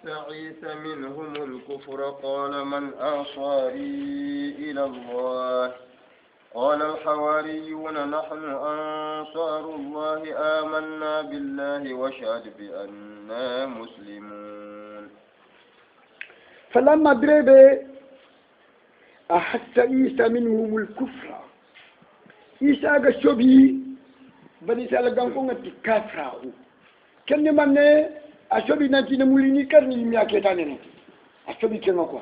يستعيث منهم الكفر قال من أنصاري إلى الله قال الحواريون نحن أنصار الله آمنا بالله واشهد بأننا مسلمون. فلما درب أحس عيسى منهم الكفر عيسى قشبي بني سالقانكم الكافر كن من أشبي نتي نموليني كرني مياكيتاني أشبي كنا كوا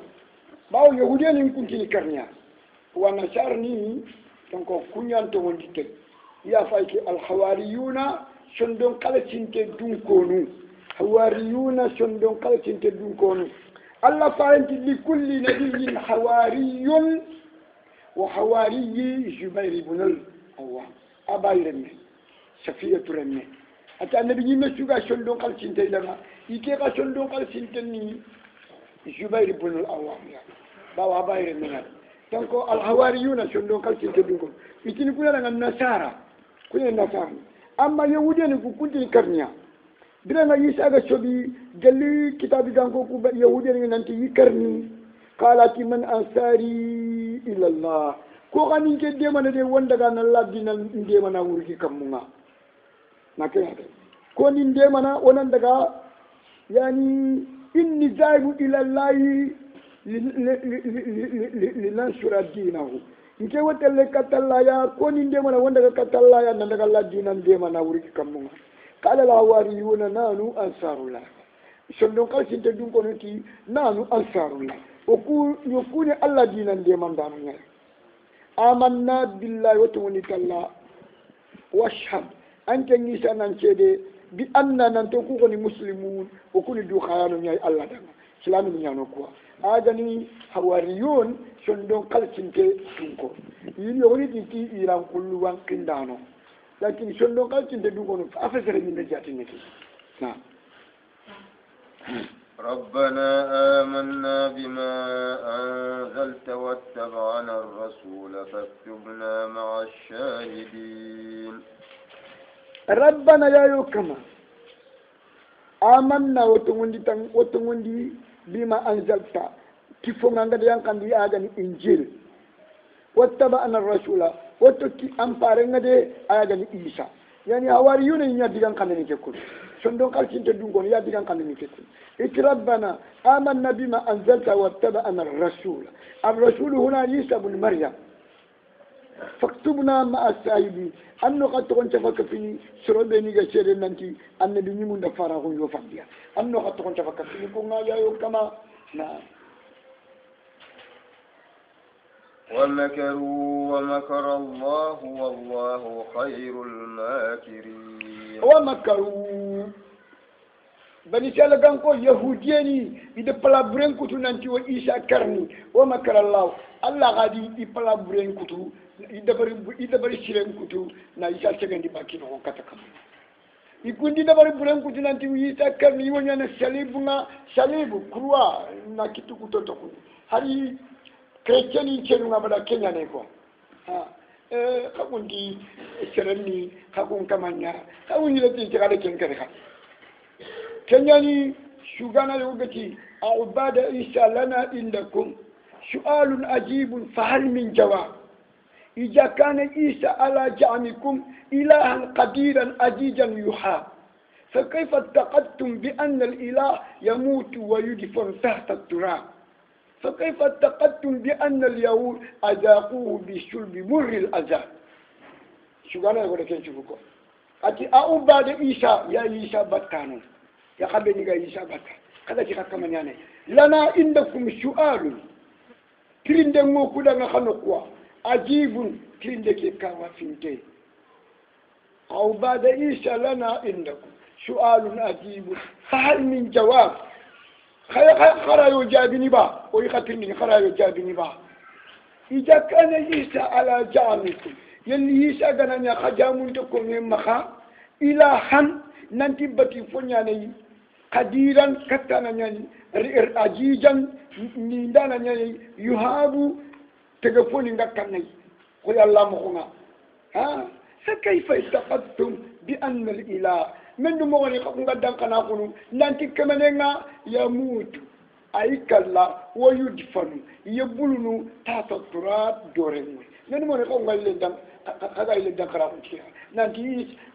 باو يهوديان يمكن تني كرنيا وانا شارني تنكو كنيان تونجيك يا فايك الحواريون شندون قلتين تدون كونو حواريون شندون قلتين تدون كونو الله فانت لكل نبي حواري وحواري جبير بن الأوام أبايرني سفية رمي أتى النبي يمسوك شندون قلتين تيلما يكيغا شندون قلتين تني جبير بن الأوام باو أبايرني تنكو الحواريون شندون قلتين تدون كونو يتني كنا النصارى كنا النصارى أما يهودين كنت كرنيا بلغا يساق شبي جلي كتاب جانكو كوبا يهودين نانتي يكرني قالت من أنصاري إلى الله كو غاني كي ديمانا دي وندغا نلا دينا ديمانا وركي كمونا ناكي كو نين ديمانا ونندغا يعني إني ذاهب إلى الله لننشر دينه nke wotelle katallaya ko ni ndemana wondaga katallaya nandaga la dina ndemana wuri kamunga kala la wariyuna nanu ansarullah shondon kalsinte dun konoti nanu ansarullah oku yokuni alla dina ndemanda mun amanna billahi wa tawni talla washhad anta ngisa nan cede bi anna nan to ku koni muslimun okuni du khayano nyay alla danga islamu nyano quoi agani hawariyun shondon kalsinte dunko yini woni ti iran kullu wan kindano lakin shondon kalsinte dunko no afesere min da jatineki na ربنا آمنا بما أنزلت واتبعنا الرسول فاكتبنا مع الشاهدين. ربنا يا يوكما آمنا وتموندي بما أنزلت كيفون عند يانكان دي آجاني إنجيل واتبعنا الرسول وتكي أمبارنا دي آجاني إيسا يعني هواريون يديان كانني كيكون شندون كالسين تدونكون يديان كانني كيكون ربنا آمنا بما أنزلت واتبعنا الرسول الرسول هنا عيسى بن مريم فاكتبنا مع الشاهدين أنه قد تكون تفك في سربني جسر ننتي النبي من دفاره يوفقيا أنه قد تكون تفك في كونا يا يوكما نعم. ومكروا ومكر الله والله خير الماكرين. ومكروا بني سالغانكو يهوديني إذا بلا برين كتو نانتي وإيسا كرني ومكر الله الله غادي يبلا برين كتو إذا بري شيرين كتو نا إيسا سيغندي باكينو كاتاكام ikundi dabari buren kuti nanti wisa karni wonya na salibu kurwa na kitu kutoto kuni hari krecheni chenu ngabada Kenya neko kakundi sereni kakun kamanya kakun yilati tikale kenkere ka Kenya ni shugana yugati aubada isa lana indakum su'alun ajibun fahal min jawab إذا كان عيسى على زعمكم إلها قديرا أجيجا يحاب فكيف اعتقدتم بأن الإله يموت ويدفن تحت التراب فكيف اعتقدتم بأن اليهود أذاقوه بشرب مر الأذى شو قال يقول لك نشوفكم أتي أعباد عيسى يا عيسى بطانو يا خبني عيسى بطان كذا شيء كمان يعني لنا عندكم سؤال تريندمو كذا نخنقوا عجيب كليندك كوا فينتي أو بعد إيش لنا عندكم سؤال عجيب فهل من جواب خرا يجابني با ويختمني خرا يجابني با إذا كان عيسى على جامكم يلي عيسى كان خجامونتكم مخا إلها ننتي بتي فنياني قديرا كتانا نياني عجيجا نيندانا نياني يهابو تلفوني نكني قل الله مخنا فكيف اعتقدتم بأن الإله من دو مغني خفن قدام قناقنو نانتي كمانينا يموت أي كلا ويدفن يبلنو تحت التراب دورنوي من مغني خفن قدام هذا اللي دام قراءة فيها نانتي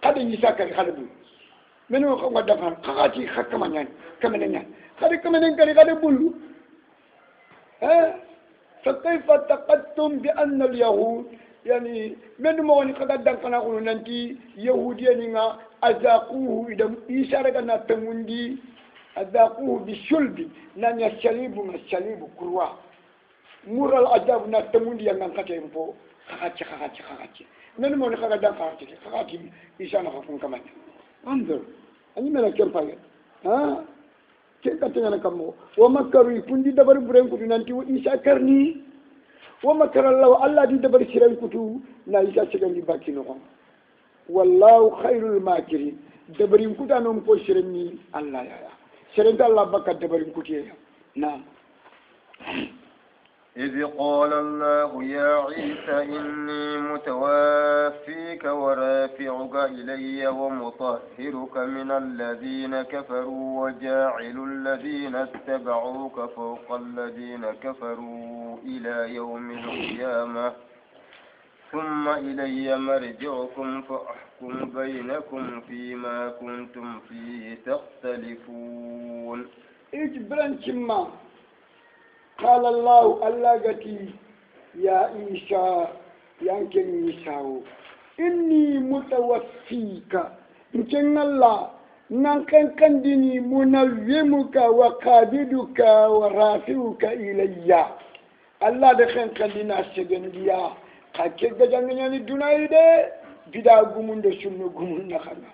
قد يساكر خلبو من مغني خفن قدام قاقاتي خكمانيان كمانيان خلي كمانيان كري قد بلو فكيف تقدم بأن اليهود يعني من مغني قدام قناقنو نانتي يهوديين أذاقوه إذا إيشارة تموندي أذاقوه بالشلب نان الشليب من الشليب كروا مر العذاب نتموندي أن كتير فو خاتي من من خدام خاتي إيشانا خفون كمان انظر أني من كم فاير كيف كتير كمو ومكروا يفندي دبر برين كتو نانتي وإيشا كرني ومكر الله دي دبر شرين كتو نا إيشا شكل باكي نقوم والله خير الماكرين دبرين كوتا نوم كو شرني الله يا شرنت الله بك دبرين كوتي نعم إذ قال الله يا عيسى إني متوفيك ورافعك إلي ومطهرك من الذين كفروا وجاعل الذين اتبعوك فوق الذين كفروا إلى يوم القيامة ثم إلي مرجعكم فأحكم بينكم فيما كنتم فيه تختلفون إجبران كما قال الله قتي يا عيسى يانكن عيسى إني متوفيك إن الله نانكن كندني منظمك وقابضك ورافعك إلي الله دخن كندنا سجنديا kake gajangnya ni dunai de bida gumun de sunno gumun na khana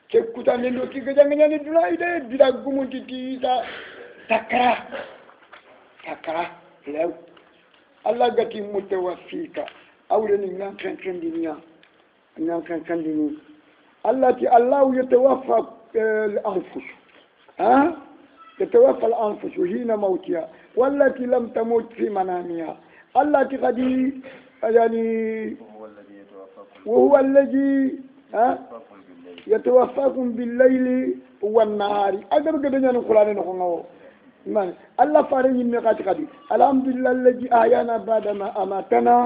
ke kuta ne do ki gajangnya ni dunai de bida gumun ti ta takra lew Allah gati mutawaffika awre ni ngan kan dinya Allah ti Allah yatawaffa al-anfus يتوفى الأنفس حين موتها والتي لم تموت في منامها الله تقدي يعني وهو الذي يتوفاكم بالليل والنهار أقدر قدنا القرآن نقول من الله فارج ميقات قدي الحمد لله الذي أحيانا بعد ما أماتنا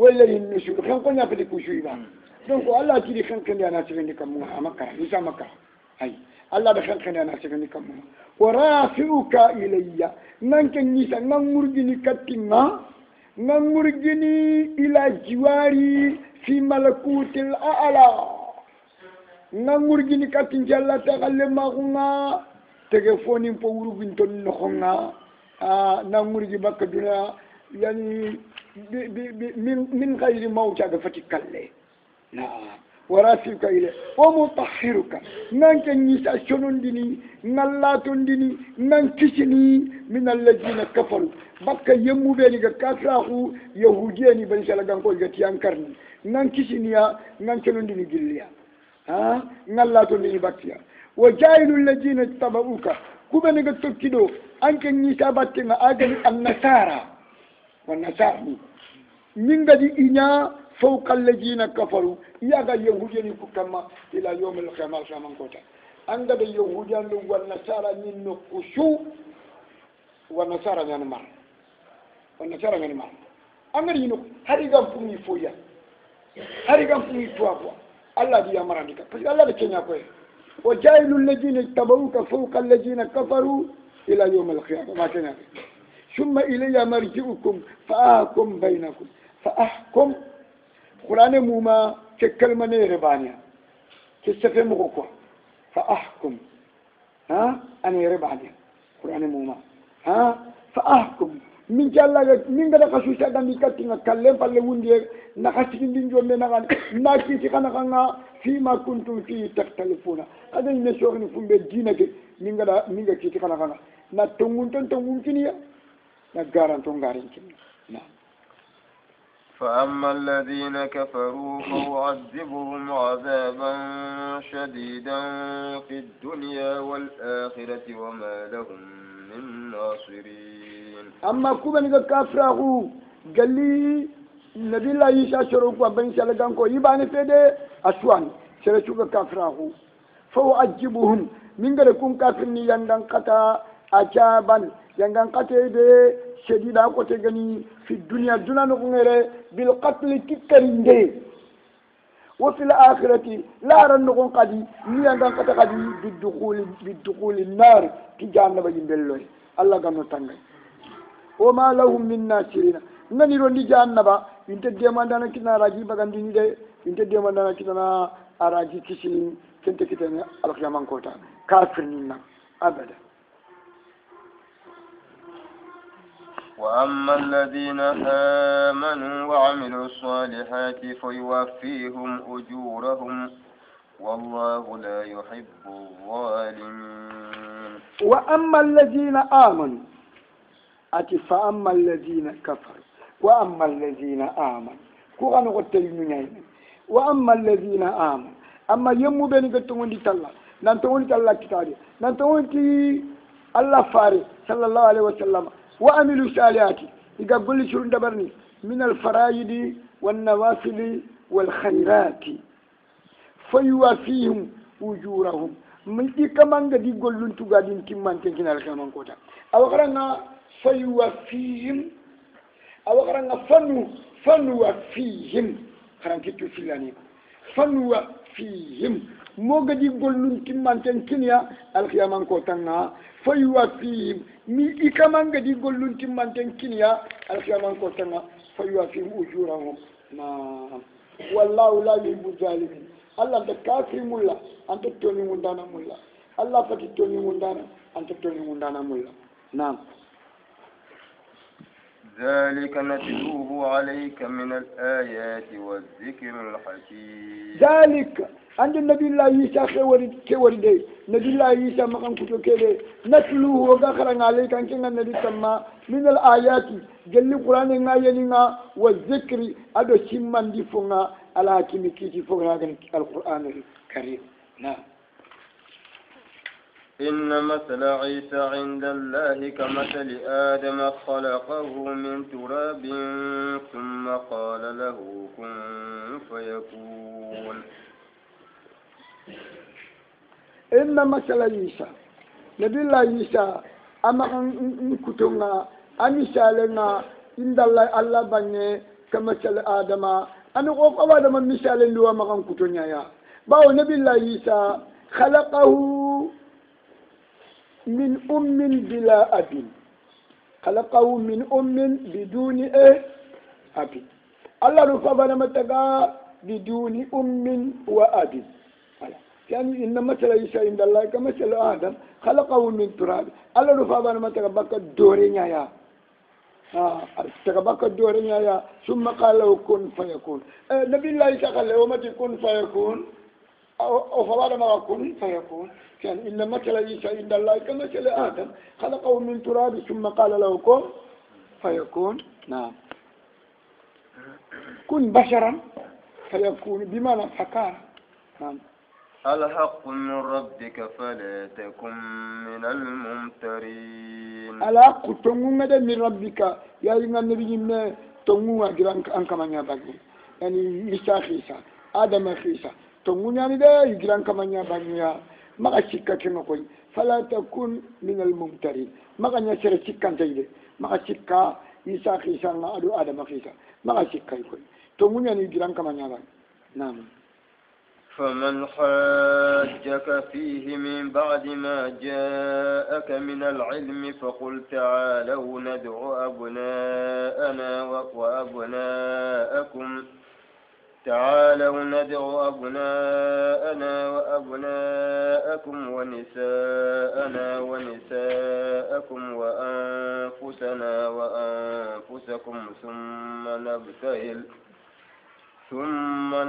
والذي النشور خن كنا في الكوشيبا دونك الله تيجي خن كنا أنا سيفني كم مكة ليس مكة أي الله بخن كنا أنا سيفني كم ورافعك إلي نانك نيسا نمرجني كتنا نمرجني إلى جواري في ملكوت الأعلى نمرجني كتن جل تعالى مغنا تلفوني بورو بنتون نخنا نمرجي بك الدنيا يعني من غير موت هذا فتكلم نعم ورافعك إليه ومطهرك نانك نيسا شنون ديني نلاتون ديني نانكشني من الذين كفروا بكا يمو بيني كافراخو يهوديني بني سالغان كو غتيان كارني نانكشني نانشنون ديني جليا نلاتون ديني بكيا وجايل الذين اتبعوك كوبني غتوكيدو انك نيسا باتنا اغني النصارى والنصارى من غدي إنا فوق الذين كفروا ياغا يهوديين كما الى يوم القيامه كمان كوتا عند اليهوديين والنصارى ننقشوا والنصارى ينمر والنصارى ينمر امر ينو هاري غام فمي فويا هاري غام فمي توابوا الله دي امرانك بس الله ده كنيا كوي وجايل الذين اتبعوك فوق الذين كفروا الى يوم القيامه ما كان ثم الي مرجعكم فاحكم بينكم فاحكم قرآن موما كلمة ربانية كسفة مغوكوا فأحكم أنا ربانية قرآن موما فأحكم من جل من قد قصوصا دمي كتنا كلم فلون دي نخسين دين جون نغان ناكي تكنا كنا فيما كنتم فيه تختلفون هذا النشور نفهم بالدين من قد تكنا كنا نتمون كنيا نجارن تونغارين كنيا نعم فأما الذين كفروا فأعذبهم عذابا شديدا في الدنيا والآخرة وما لهم من ناصرين. أما كوبا كافره قال لي نبي الله يشاء شروق وبين سلقانكو يبان فيدي أسوان شرشوك كافره فأعجبهم من غير كون كافرني يندن قتا عجابا يندن قتا به شديدا قتغني في الدنيا دون نغير بالقتل ككرنده وفي الآخرة لا رنقون قدي يندن قتا قدي بالدخول النار في جهنم يمبلوي الله غنو تانغي وما لهم من ناصرين ngani ro ndi jannaba inte demandana kina raji bagandini de inte demandana kina araji kisi kente kitene alqiyaman kota kafirina abada. وأما الذين آمنوا وعملوا الصالحات فيوفيهم أجورهم والله لا يحب الظالمين. وأما الذين آمنوا فأما الذين كفروا وأما الذين آمنوا كوغانو قتلوا وأما الذين آمنوا أما يمو بني قتلوا دي تلا نانتون تلا كتاري نانتون تي الله فاري صلى الله عليه وسلم وعملوا الصالحات يقول شرون دبرني من الفرائض والنوافل والخيرات فيوافيهم أجورهم من كمان قد يقول لنتو قادين كمان تنكين على كمان كوتا أو قرنا فيوافيهم أو قرنا فنوافيهم قرن كتو فلاني فنوافيهم مو قد يقول لنتو كمان تنكين على كمان كوتا فيوافيهم مي كمان قد يقول لنتو كمان تنكين على كمان كوتا فيوافيهم أجورهم ما والله لا يحب الظالمين. الله أنت كافر ملا أنت توني مندانا ملا الله فتي توني مندانا أنت توني مندانا ملا. نعم. ذلك نتلوه عليك من الآيات والذكر الحكيم. ذلك عند النبي الله عيسى كورد نبي الله عيسى ما كان كتو كده نتلوه وذكرنا عليك أن كنا النبي سما من الآيات جل القرآن نعيننا والذكر أدو سمان دي فونا على حكيم كيتي فونا القرآن الكريم. نعم. إن مثل عيسى عند الله كمثل آدم خلقه من تراب ثم قال له كن فيكون. إن مثل عيسى نبي الله عيسى أما نكتونا أمثالنا عند الله بني كمثل آدم أنا أقول آدم مثال اللي هو ما كتونا يا باو نبي الله عيسى خلقه من أم بلا أب خلقه من أم بدون أب الله رفضنا متى بدون أم وأب يعني إن مثل عيسى عند الله كمثل آدم خلقه من تراب الله رفضنا متى بك دورينيا يا تكبك دورينيا يا ثم قال له كن فيكون. نبي الله عيسى قال له متى كن فيكون أو فبعد ما كن فيكون. كان إن مثل عيسى عند الله كمثل آدم خلقه من تراب ثم قال له كن فيكون. نعم. كن بشرا فيكون بمعنى فكان. نعم. الحق من ربك فلا تكن من الممترين. الحق تنمو من ربك يا النبي ما تنمو أجرانك أنك من يبغي يعني عيسى خيسى آدم خيسى تنمو يعني ده أجرانك من يبغي ما أشكك كنقول فلا تكن من الممترين ما كان يصير شكان تيجي ما أشكك عيسى خيسى ما أدو آدم خيسى ما أشكك يقول تنمو يعني أجرانك من يبغي. نعم. فمن حاجك فيه من بعد ما جاءك من العلم فقل تعالوا ندع أبناءنا وأبناءكم ونساءنا ونساءكم وأنفسنا وأنفسكم ثم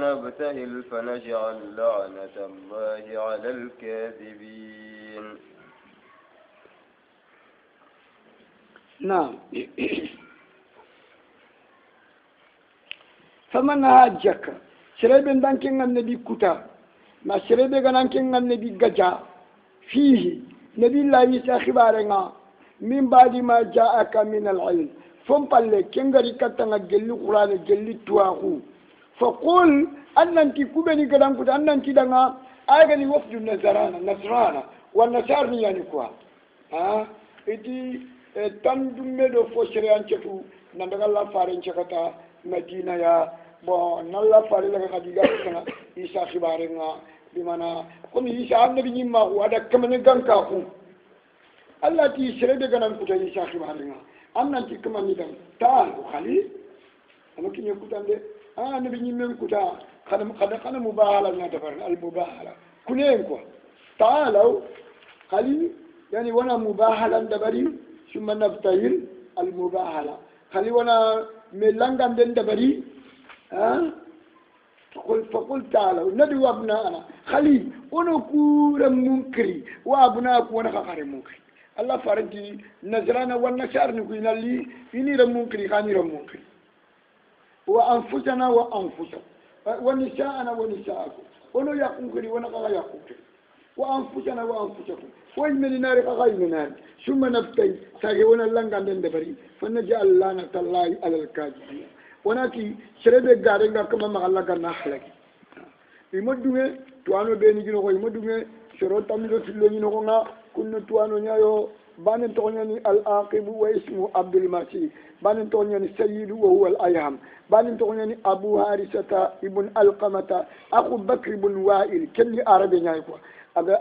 نبتهل فنجعل لعنة الله على الكاذبين. نعم. فمن هاجك شريب دانكين النبي كتا ما شريب دانكين النبي جا فيه نبي الله يسا خبارنا من بعد ما جاءك من العلم فنقل كنغري كتنا جل القرآن جل التواخو فقل أننتي كوبني كدام كتا أننتي دانا أجني وفد النصارى والنصارى يعني كوا إتي تندمدو فوشري أنشتو نندغلا فارن شكتا مدينة يا bon nalla fare la kadiga kana isa khibarenga bimana komi isa annabi nyimma wada kamane ganka ku Allah ti sirede ganan ku ta isa khibarenga amnan ti kamani dam ta khali amaki ne kutande annabi nyimmen kuta kana mubahala na dabar al mubahala kunen ko ta'alu khali yani wana mubahala dabari ثم نبتهل المباهلة خلي وانا ملانغان دين دبري فقل تعالوا ندعو أبناءنا خلي ونكور منكري وأبناءك ونخخر منكري الله فرنتي نزرانا والنشار نقول لي إني رمونكري خاني رمونكري وأنفسنا وأنفسكم ونساءنا ونساءكم ونو يقونكري ونخخر يقونكري وأنفسنا وأنفسكم وإن نار غير نار ثم نبتي ساجونا لانغان دين دبري فنجعل لعنة الله على الكاذبين وناتي شرب غارنغا كما مغلا غنا خلقي يمدوه توانو بيني جنو يمدوه شرو تامدو تلو ني نغا كن توانو نيايو بان تونياني العاقب واسمه عبد المسيح بان تونياني سيد وهو الايام بان تونياني ابو حارثه ابن القمه اخو بكر بن وائل كني عربي نيايكو aga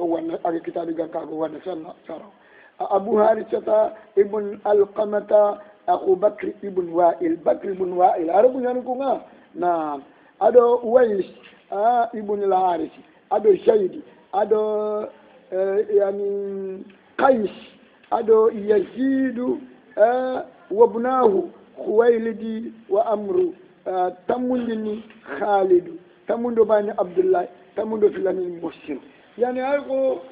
wana aga kitabi ga kago wana sanna sara abu harithata ibn alqamata akhu bakr ibn wa'il arabu yani ko nga na ado wais ibn al-harith ado shayd ado yani qais ado yazid wa ibnahu khuwailid wa amru tamundini khalid tamundo bani abdullah tamundo filani muslim yani ayko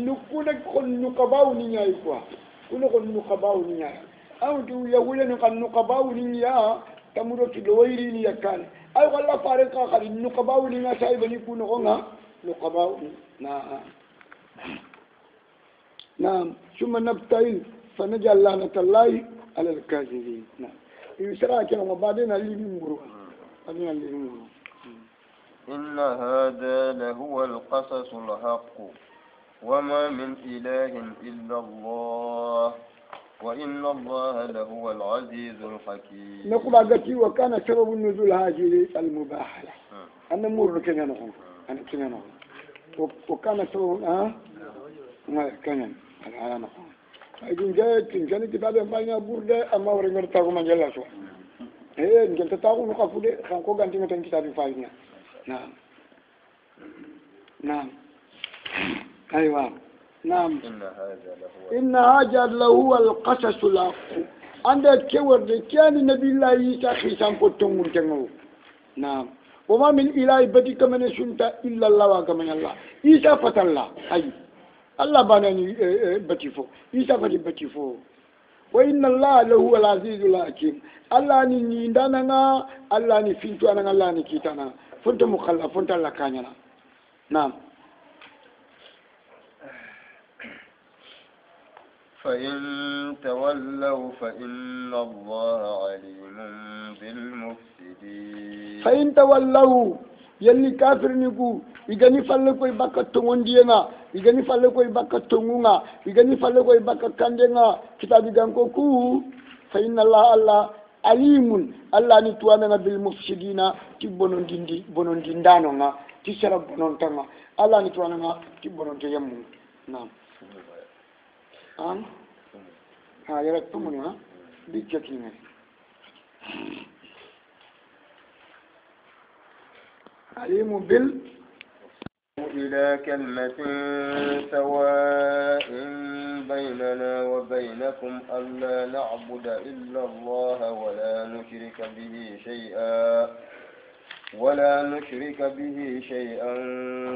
nukuna kon nukabaw ni ñay quoi kuna kon nukabaw ni ñay awdu yawule ni kan nukabaw ni ya tamudo to wayri ni yakkan ay wala fare ka khali nukabaw ni na say bani kuna ko nga nukabaw نعم ثم نبتهل فنجعل لعنة الله على الكاذبين نعم يسرع كنا وبعدين اللي بيمروا إن هذا لهو القصص الحق وما من إله إلا الله وإن الله لهو العزيز الحكيم نقول أجتي وكان سبب النزول هذه المباحلة أنا مر كنا نقول أنا كنا نقول وكان سبب ما كان أنا نقول إذن جاءت إنسان كتابة باينا بورده أما ورنجر تاعو مانجلا سوا إنسان تاعو نقفله خانكو ganti ngatan kitabi failnya نعم أيوة نعم إن هذا لهو القصص الحق عندك كور كان نبي الله عيسى خيسان فتون تنو نعم وما من إله بدي كمن سنتا إلا الله وكمن الله عيسى فتى الله أي الله بانني بتيفو عيسى فتى بتيفو وإن الله لهو العزيز الحكيم الله ني دانا الله ني فينتو انا الله ني كيتانا فنت مخلف فنت الله كانينا نعم فإن تولوا فإن الله عليم بالمفسدين فإن تولوا يلي كافر نيكو igani falle koy bakka tongondiyenga igani falle koy bakka tongunga igani falle koy bakka kandenga kitabi ganko ku fa inna allah alimun allah ni tuwana bil mufsidina ti bonondindano nga ti sara bonontanga allah ni tuwana nga ti bononto yammu naam ha yara tumuni ha bi chakine alimun bil إلى كلمة سواء بيننا وبينكم ألا نعبد إلا الله ولا نشرك به شيئا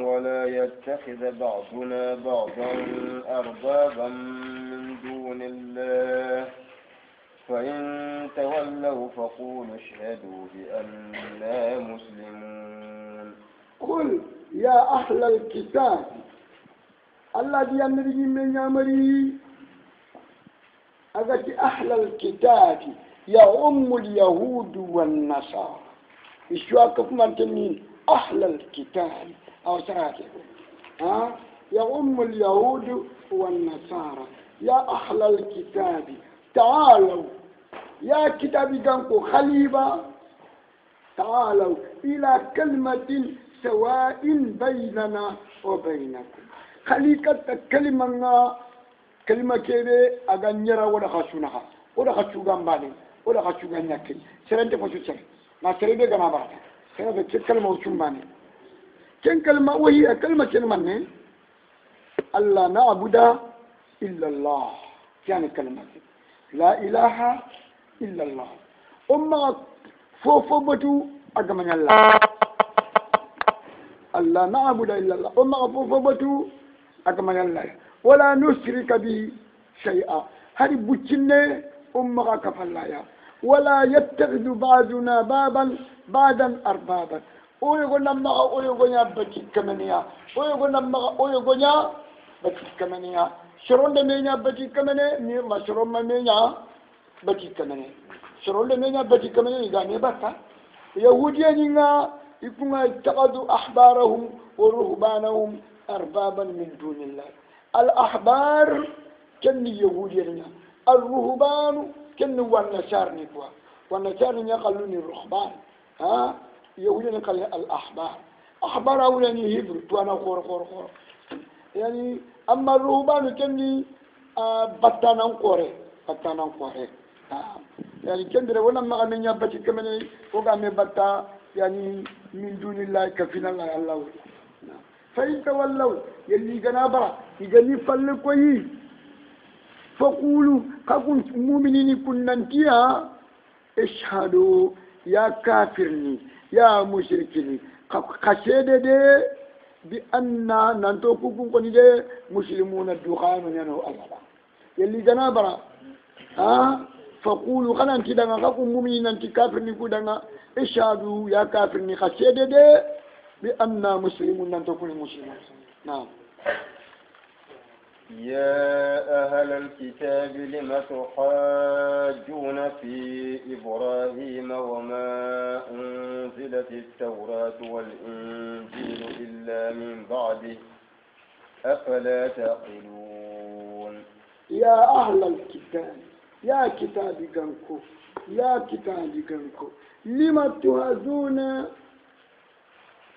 ولا يتخذ بعضنا بعضا أربابا من دون الله فإن تولوا فقولوا اشهدوا بأننا مسلمون قل يا أهل الكتاب الذي يمري من يمري أغتي أهل الكتاب يا أم اليهود والنصارى إشواك من تنين أهل الكتاب أو سراكي يؤم اليهود والنصارى يا أهل الكتاب تعالوا يا كتابي جنكو خليبة تعالوا إلى كلمة سواء بيننا وبينكم خليكة كلمة كده أغنيرا ولا خشونها ولا خشوغان بالي ولا خشوغان نكين سرنت فشو سر ما سرده غنا بعد سرده كلمة وشماني كن كلمة وهي كلمة من الله نعبد إلا الله يعني كلمة لا إله إلا الله أما فوفبتو أجمع الله الله نعبد إلا الله أما فوفبتو أجمع الله ولا نشرك به شيئا هذه بتشنة أمها كفلايا ولا يتخذ بعضنا بابا بعدا أربابا ويقول نما ويقول يا بتي كمنيا ويقول نما ويقول يا بتي كمنيا شرون دمينا بتي كمنيا ما شرون ممينا بتي كمنيا شرون دمينا بتي كمنيا يعني بتا يهوديين يكون اتخذوا أحبارهم ورهبانهم أربابا من دون الله الأحبار كن يهوديين الرهبان كن والنشار نقوى والنشار يقولون الرهبان يهوديين قال الأحبار أحبار أولاني هبر توانا خور خور خور يعني أما الرهبان كن بطانا قوري يعني كن درونا ما من يبتي كمان وقام بطا يعني من دون الله كفينا الله فإن تولوا يلي جنابرا يجني فلكوي فقولوا كقول مؤمنين كنا نتيا اشهدوا يا كافرني يا مشركني خشيد دي بأن ننتوكم كوني دي مسلمون الدخان ينهو أبدا يلي جنابرا فقولوا خنا نتي دانا كقول مؤمنين نتي كافرني كودانا اشهدوا يا كافرني خشيد دي بأن مسلمون ننتوكم مسلمون نعم يا أهل الكتاب لم تحاجون في إبراهيم وما أنزلت التوراة والإنجيل إلا من بعده أفلا تعقلون يا أهل الكتاب يا كتابي جنكو لم تهاجون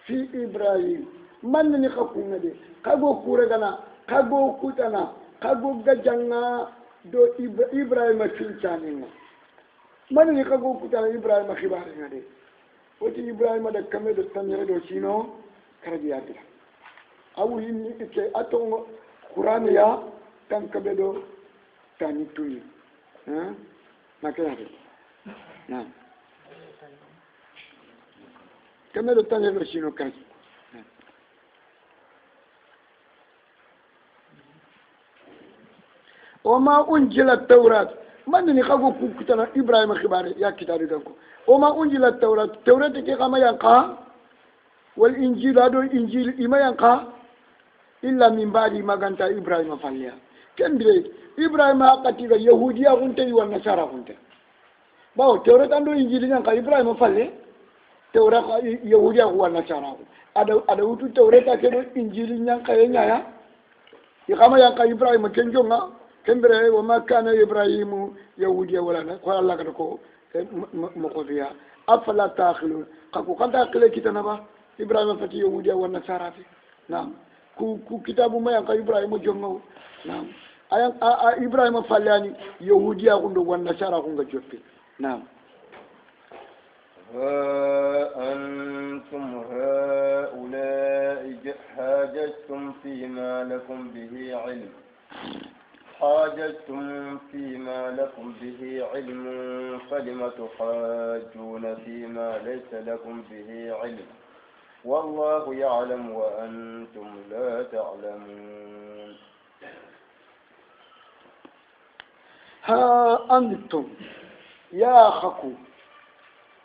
في إبراهيم من نخافون دي كابو كورغنا كابو كوتانا كابو غجانا دو إبراهيم فينشانينا من نخافو كوتانا إبراهيم خبارنا دي وتي إبراهيم دا كامي دو تانيرا دو شينو كرجياتي أو يني إكي أتون قرآن يا تان كبدو تاني توي ما كده نعم كامي دو تانيرا دو شينو كرجي وما أنزل التوراة من نخافو كتنا إبراهيم خباري يا كتابي دانكو وما أنزل التوراة كي كما ينقى والإنجيل هذا الإنجيل إما ينقى إلا من بعد ما كانت إبراهيم فاليا كم دري إبراهيم أقتل يهوديا كنت والنصارى كنت باو التوراة عنده إنجيل ينقى إبراهيم فاليا توراة يهوديا والنصارى ada utu التوراة كده إنجيل ينقى ينيا يقام ينقى إبراهيم كنجونا كمبرة وما كان إبراهيم يهوديا ولا قال الله كنكو مقضيا أفلا تأكلون كاكو كان تأكل كتابا إبراهيم فتي يهوديا والنصارى نعم كو كتاب ما ينقى إبراهيم جمعه نعم إبراهيم فلاني يهوديا والنصارى كنكو جوبي نعم أنتم هؤلاء حاججتم فيما لكم به علم فلم تحاجون فيما ليس لكم به علم والله يعلم وأنتم لا تعلمون ها أنتم يا خكو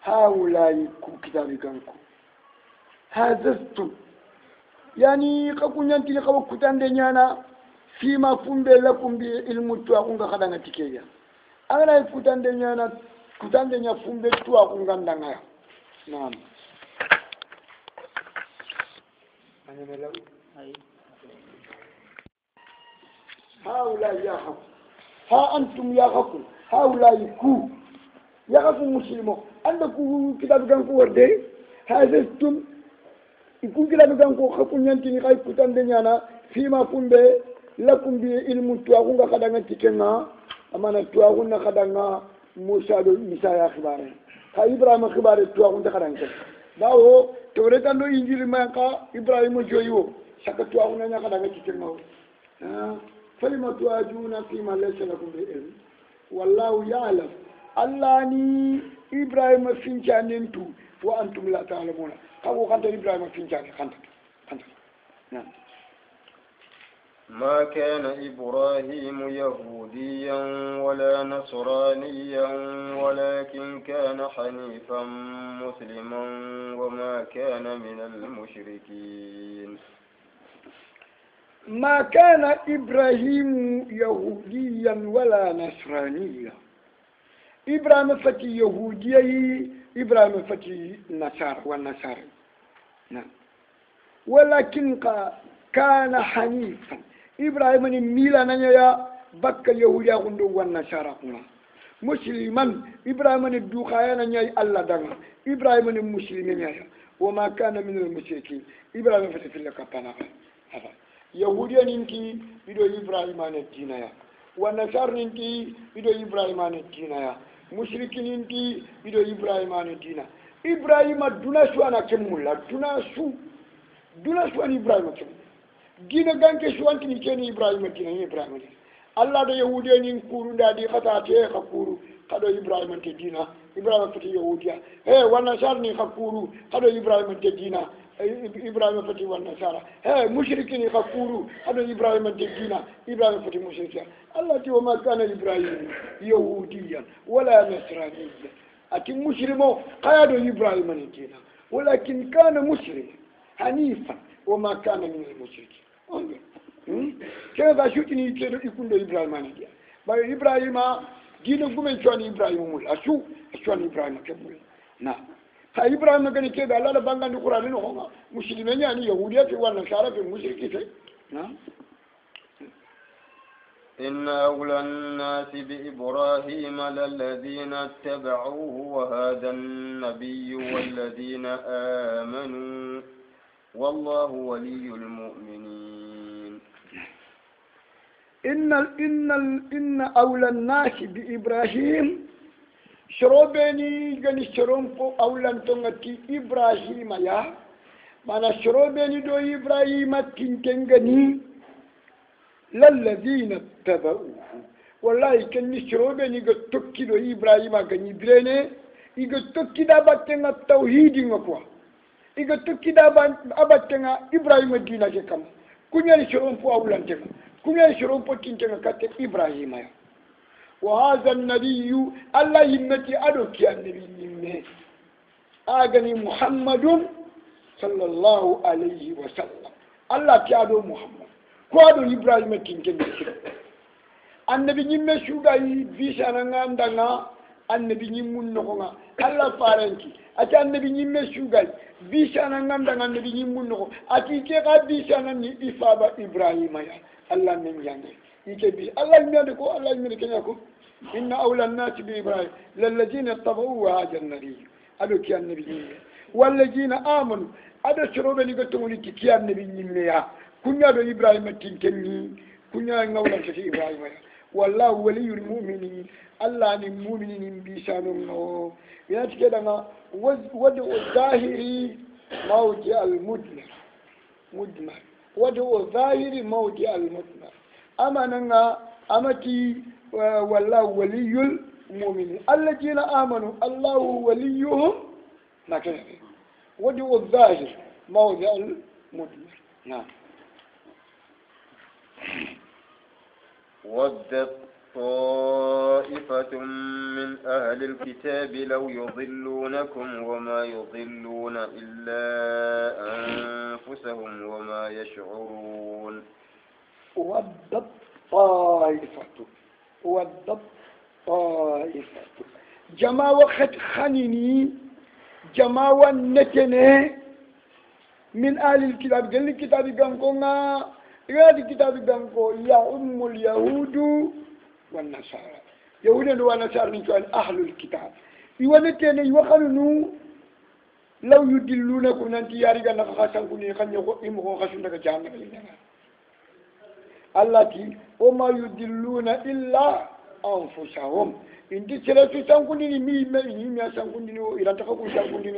هؤلاء كتابكم هازستم يعني خكو نانتي خكو كتان دنيانا فيما فنبه لكم بعلم تواقون خدانا تكيا أنا كتان دنيا فنبه تواقون غندانا نعم أنا ملو هؤلاء يخافون ها أنتم يخافون هؤلاء يكو يخافون مسلمون عندكم كتاب كان كورده هذا يكون كلا بيجانكو خفون ينتني خايف كتان دنيانا فيما فون به لكم بعلم تواغون خدعنا تكنا أما تواغون خدعنا موسى دو إيسا يا خباره إبراهيم خباره تواغون تخدعنا داو توريتان دو إنجيل ما كا إبراهيم جويو سك تواغون نيا خدعنا تكنا فلما تواجون فيما ليس لكم بعلم والله يعلم الله ني إبراهيم فينشانينتو وأنتم لا تعلمون أبو خانت إبراهيم فينشاني خانت نعم ما كان إبراهيم يهوديا ولا نصرانيا ولكن كان حنيفا مسلما وما كان من المشركين ما كان إبراهيم يهوديا ولا نصرانيا إبراهيم فتي يهوديا إبراهيم فتي نصارى والنصارى نعم ولكن كان حنيفا إبراهيم ميلا نيا بك اليهوديا غندو والنصارى مسلما إبراهيم الدوخايا نيا الله دعنا إبراهيم مسلم نيا وما كان من المشركين إبراهيم فتي في الكفانا هذا يهوديا نينكي بدو إبراهيم عن الدين يا والنصارى نينكي بدو إبراهيم عن الدين يا مشركين نينكي بدو إبراهيم عن الدين إبراهيم دونا شو أنا كمولا دونا شو أنا إبراهيم كم دين كان كشوان كني كني إبراهيم دين إبراهيم الله ده يهوديا نينكورو دادي خطاتي خكورو كذا إبراهيم تدينا إبراهيم فتي يهوديا والنصارى نيخكورو كذا إبراهيم تدينا إبراهيم فتي والنصارى مشركين يخكورو كذا إبراهيم تدينا إبراهيم فتي مشركين الله تي وما كان إبراهيم يهوديا ولا نصرانيا أتي مسلمو قيادو إبراهيم تدينا ولكن كان مسلم حنيفا وما كان من المشركين كذا شوتني يكون إبراهيم تدينا باي إبراهيم دين قومي شوان إبراهيم مول أشو شوان إبراهيم كمول نعم ها إبراهيم كان كذا لا بانغان القرآن نهما مسلمين يعني يهودية في والنصارى في المشركين نعم إن أولى الناس بإبراهيم للذين اتبعوه وهذا النبي والذين آمنوا والله ولي المؤمنين إن أولى الناس بإبراهيم شروبني جن شرومكو أولى تونغتي إبراهيم يا مانا شروبني دو إبراهيم تنتنغني للذين اتبعوه والله كن شروبني قد دو إبراهيم غني بريني إيجا توكي دا باتنغا التوحيد نكوا إيجا توكي دا باتنغا إبراهيم دينا كم كنيا شرومكو أولى تنغ كنيا شرومكو تنتنغ كاتي إبراهيم يا وهذا النبي الله يمتي أدوك يا النبي يمتي آغني محمد صلى الله عليه وسلم الله تيادو محمد كوادو إبراهيم تنكين النبي يمتي شوغاي بيشانا ngandanga النبي يمون نغونا الله فارنكي أتى النبي يمتي شوغاي بيشانا ngandanga النبي يمون نغو أتي كيغا بيشانا ني إفابا إبراهيم يا الله من ياني يكبي الله يمدكو الله يمدكنيكو إن أولى الناس بإبراهيم للذين اتبعوه هذا النبي أدوك يا النبي والذين آمنوا أدو شروب نيكتموني كي النبي نيميا كنيا دو إبراهيم تنكني كنيا نولا في إبراهيم والله ولي المؤمنين الله المؤمنين بيسانهم ياتي كده ودو الظاهري موضع المدمر ودو الظاهري موضع المدمر أما ننا أمتي والله ولي المؤمنين الذين آمنوا الله وليهم ما كان ودو الظاهر موضع المدمر نعم ودت طائفة من أهل الكتاب لو يضلونكم وما يضلون إلا أنفسهم وما يشعرون ودت طائفة جماعة خنيني جماعة نتنه من آل الكتاب قال الكتاب قنقونا غادي كتاب قنقو يعم اليهود والنصارى يهود والنصارى نقول أهل الكتاب يوانتين يوخلنو لو يدلونكم أنت يارجع نخاسن كوني خنيو إمه خاسن لك جهنم التي وما يدلون إلا أنفسهم إن تسلسل سانكوني مي سانكوني إلى تخافون سانكوني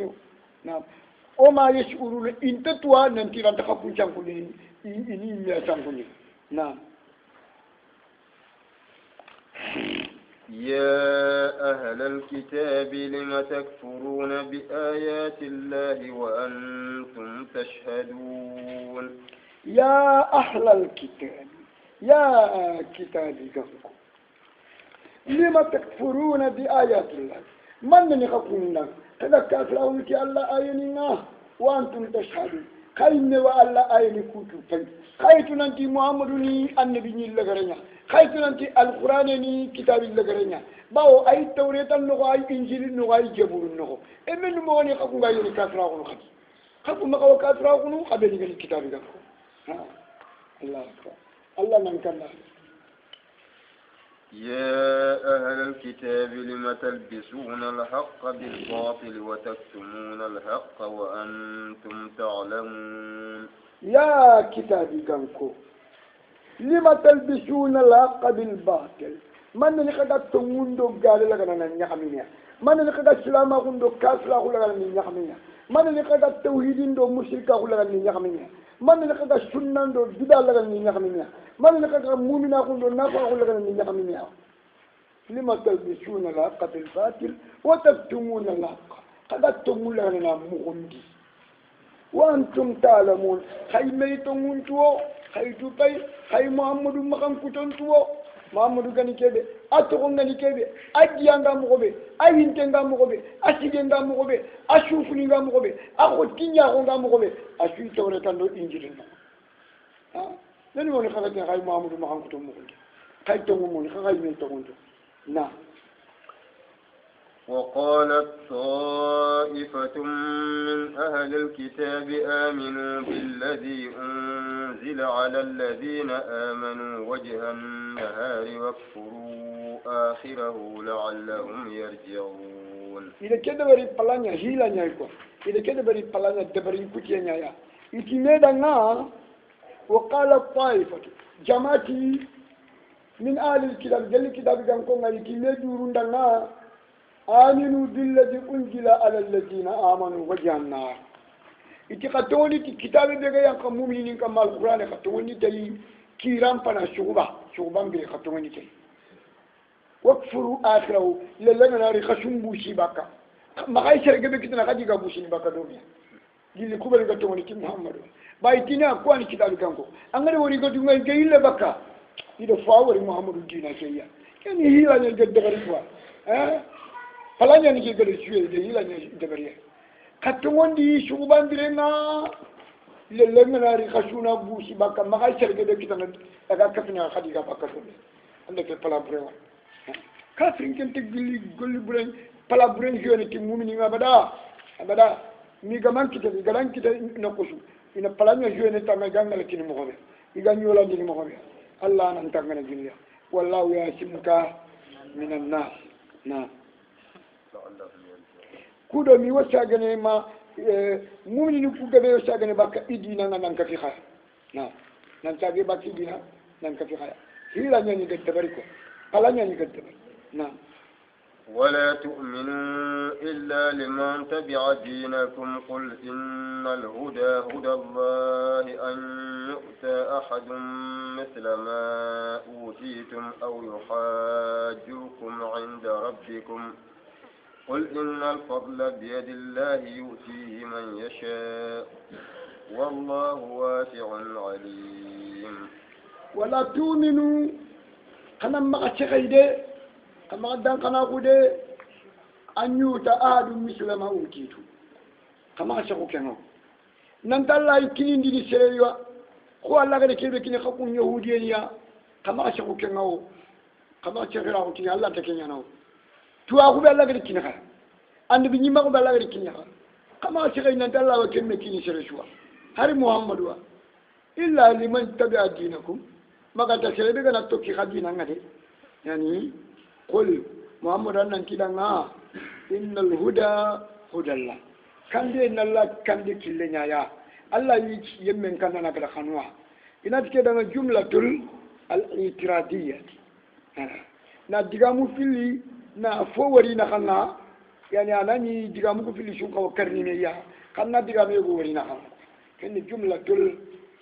نعم وما يشعرون إن تتوا ننتي إلى تخافون سانكوني إني مي سانكوني نعم يا أهل الكتاب لم تكفرون بآيات الله وأنتم تشهدون يا أهل الكتاب يا كتابي قفكم لما تكفرون بآيات الله من نخافون كذا كافرون كي الله آيننا وأنتم تشهدون خاين والله آين كتب خايت ننتي محمد ني النبي ني لغرنا خايت ننتي القرآن ني كتاب لغرنا باو أي توراة نغو أي إنجيل نغو أي جبور نغو إمن موني خاكم غايوني كافرون خاكي خاكم مغاو كافرون خابيني غني كتابي قفكم الله أكبر الله ننكرنا يا أهل الكتاب لم تلبسون الحق بالباطل وتكتمون الحق وأنتم تعلمون يا كتابي قنكو لما تلبسون الحق بالباطل من نخدت تموندو قال لك أنا نحمينيا من نخدت سلاما كندو كاسلا لك أنا نحمينيا من نخدت توحيدين دو مشركا لك أنا نحمينيا من نخدت سنة دو بدال لك أنا نحمينيا من نخدت مؤمنا كندو نافع لك أنا نحمينيا لما تلبسون الحق بالباطل وتكتمون الحق قد تمون لنا مغندي وأنتم تعلمون خي ميتون تو خي توبي خي محمد مكان كتون تو محمد غني كبه أتوكم غني كبه أجيانغا مغبه أينتنغا مغبه أسيجنغا مغبه أشوفنيغا مغبه أخوتينيا مغبه أشوي تورة لو إنجيلنا لأنه من خلقنا خي محمد مكان كتون مغندي خي تومون خي ميتون تو نعم وقالت طائفة من أهل الكتاب آمنوا بالذي أنزل على الذين آمنوا وجه النهار واكفروا آخره لعلهم يرجعون إذا كده بري بلانيا هيلا نياكو إذا كده بري بلانيا دبري كوتيا نيايا إتميدنا وقالت طائفة جماعتي من أهل الكتاب جل الكتاب كان كونغا يكيميدورون دنا آمنوا بالذي أنزل على الذين آمنوا وجه النار إتي قطوني كتاب بيغا ينقى مؤمنين كما القرآن قطوني تي كيران فنا شغبان بي قطوني تي واكفروا آخره للنا ناري خشم بوشي باكا ما غاي شرق بكتنا غادي بوشي باكا دوميا جيلي كوبر قطوني تي محمد بايتينا أقواني كتاب كانكو أنغري وري قطوني جيل باكا إذا فاوري محمد الدين كيا كان هي لا يجد غريبا فلان يجي قال شويه هي لا يجد غريبا كتمون دي شوبان درنا للنا ناري خشونا بوشي باكا ما غاي شرق بكتنا اغا كفنا خديغا باكا دومي عندك البلا بريوا كافرين كنت قول برين بلا برين جوني تي مؤمنين ابدا مي غمان كيتا غلان كيتا نكوسو ان بلا نيو جوني تا ما غانغال كي مخوبي يغا نيولا دي مخوبي الله ننتقنا جليا والله يعصمك من الناس نعم كودو مي وساغني ما مؤمن كودو مي وساغني باكا إدينا نانكا في خير نعم نانتاغي باكي دينا نانكا في خير هي لا نياني دتبريكو قال نياني دتبر نعم ولا تؤمنوا إلا لمن تبع دينكم قل إن الهدى هدى الله أن يؤتى أحد مثل ما أوتيتم أو يحاجوكم عند ربكم قل إن الفضل بيد الله يؤتيه من يشاء والله واسع عليم ولا تؤمنوا كما ما أتشغيده كما دان كنا قده أن يؤتى أحد مثل ما أوتيتم كما أشغو كنو ننتظر يكين دي سيريوا خو الله غير كيف كنا خكون يهوديا كما أشغو كنو كما أشغو كنا الله تكينيا نو تو أخو بالله غير كنا عند بني ما أخو بالله غير كنا كما أشغو ننتظر وكين كنا سيريوا hari muhammadu wa illa liman tabi'a dinakum maka ta sere daga na tokki khadina ngade yani qul muhammadu nan kidanga innal huda hudallah kande nalla kande killenya ya allah yi yemmen kana na kada khanwa ina tike daga jumlatul al-itiradiyya na digamu fili na fowari na kanna yani anani digamu ko fili shun ko karni ne ya kanna digamu go wari na kan ken jumlatul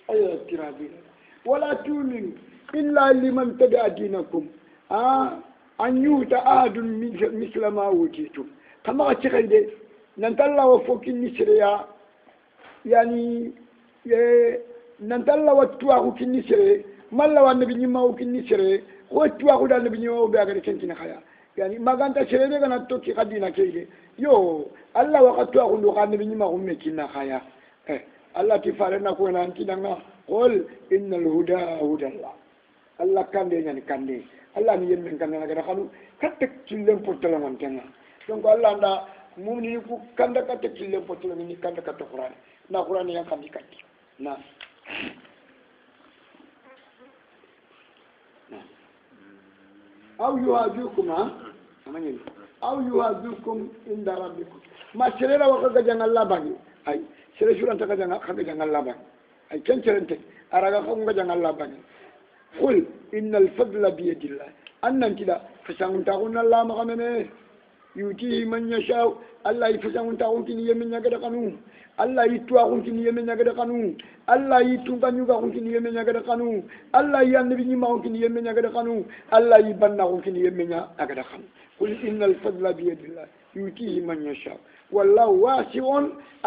al-itiradiyya wala tu'minu illa liman tabi'a dinakum an yuta ahadun misla ma wutitum kama ka cikande nan tallawa fokin nisriya yani nan tallawa tuwa ku kin nisre malla wa nabi nyima ku kin nisre ko tuwa ku da nabi nyima be aga ken kin khaya yani maganta sere be kana tokki kadina kege yo allah wa katwa ku ndo kan nabi nyima ku me kin khaya allah ti fare na ko nan kidanga qul innal huda hudallah allah kande nyani kande allah ni yemmen kan na ga xalu katte killen portala man kenna donc allah nda mumni ku kanda katte killen portala ni kanda katte qur'an na qur'an yang kan dikati na aw yuhadukum amani aw yuhadukum inda rabbikum ma serera wa ka jangal allah bangi ay sere suran ta ka jangal allah bangi ay kencerente araga ko nga jangal allah bangi قل إن الفضل بيد الله أن أنت لا فسنتقون الله مغمنه يؤتيه من يشاء الله فسنتقون كني يمن يقدر قانون الله يتوقون كني يمن يقدر قانون الله يتوقون يقدر كني يمن يقدر قانون الله ينبني ما كني يمن يقدر قانون الله يبنى كني يمن يقدر قانون قل إن الفضل بيد الله يؤتيه من يشاء والله واسع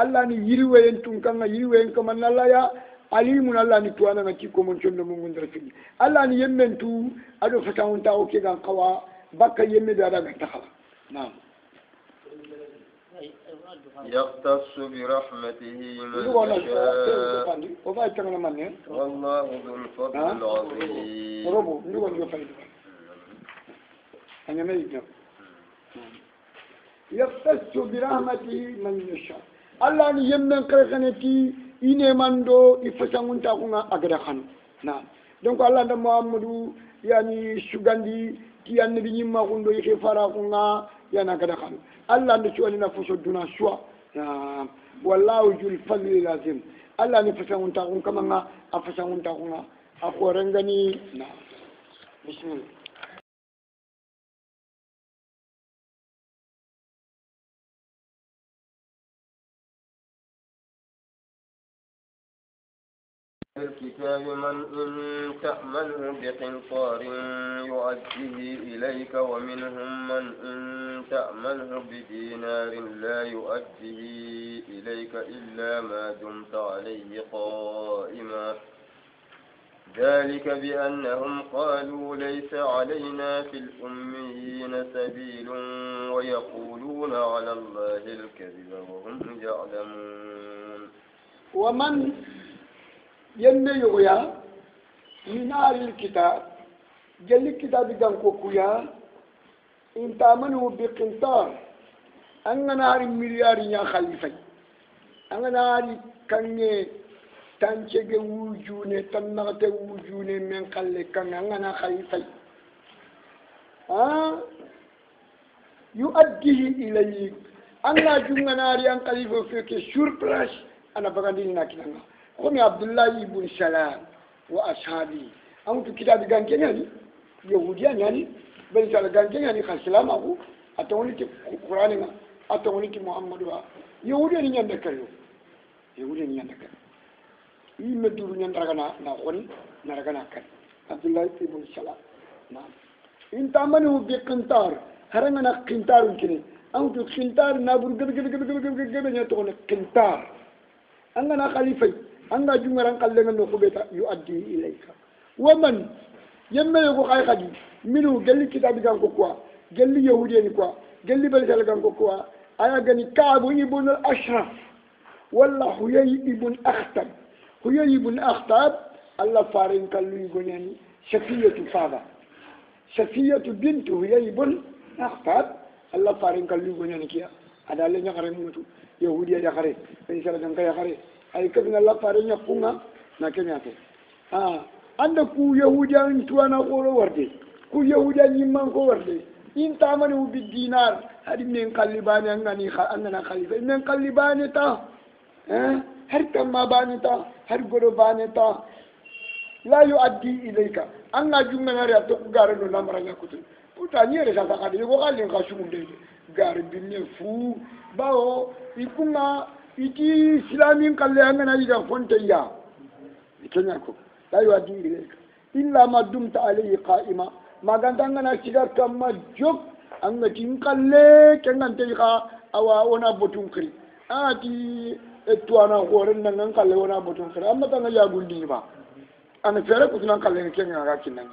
الله يروي أنتم كنا يروي كمان الله يا alimun allah ni tuwana na kiko mon chondo mo ngondra fili allah ni yemmen tu ado fata on taw ke gan qawa bakka yemme da daga taxaw naam يختص برحمته من يشاء والله ذو الفضل العظيم ربو نقول يفعل أنا ما يجب يختص برحمته من يشاء الله ni yemmen krekhaneti ine mando ifasangunta kunga agada khanu na donc allah da muhammadu yani sugandi ti annabi nyimma kundo yake fara kunga yana agada khanu allah ndo chwali na fuso duna shwa wallahu jul fadli lazim allah ni fasangunta kunga kama nga afasangunta kunga akorengani na bismillah الكتاب من إن تأمنه بقنطار يؤديه إليك ومنهم من إن تأمنه بدينار لا يؤديه إليك إلا ما دمت عليه قائما ذلك بأنهم قالوا ليس علينا في الأميين سبيل ويقولون على الله الكذب وهم يعلمون ومن yemme yoya minari alkitab jalli kitab dan ko kuya in tamanu bi qintar angana hari miliyari ya khalifai angana hari kanye tanchege wujune tannagate wujune men khalle kan angana khalifai yuaddihi ilayk anga junganari an khalifa feke surprise ana bagandini nakilanga comme Abdullah ibn Salam wa ashabi amutu kitabu gankenya ni yahudiya ni ben sala gankenya ni khaslama ko atawoni ti qur'ani ma atawoni ti muhammadu wa yahudiya ni nyanda kayo yahudiya ni nyanda kayo yi meduru nyanda kana na khoni na ragana kan Abdullah ibn Salam na in tamanu bi qintar haranga na qintar kini amutu qintar na bur gebe nya to ne qintar anga na khalifai anga jungaran kallenga no kubeta yuaddi ilayka waman yemme ko khay khadi minu gelli kitabi gan ko quoi gelli yahudi ni quoi gelli bal gan ko quoi aya gani kaabu ibn al-ashraf wala huyay ibn akhtab allah farin kallu gonani shafiyatu fada shafiyatu bint huyay ibn akhtab allah farin kallu gonani kiya ada le nyakare mutu yahudi ya khare ben sala gan kay khare ay kabina la pare nyakunga na kenya te anda ku yahudiyan tuwana ko warde ku yahudiyan nyimman ko warde in tamani ubi dinar hadi men qalibani angani angana khalifa men qalibani ta har tamma bani ta har goro bani ta la yuaddi ilayka anga junga ngari to garo no lamranga kutu puta nyere sa ka de ko kalin ka shumunde gar binne fu bawo ikunga iti islamin kalle angana yiga fonte ya kenya ko la yuaddi ilayka illa ma dumta alayhi qa'ima maganda ngana sigar kamma jog anga tin kalle kengante ka awa ona botun kri ati etwana horen nan kalle ona botun kri amma tanga ya gundi ba ana fere ko tunan kalle ne kenga ga kinan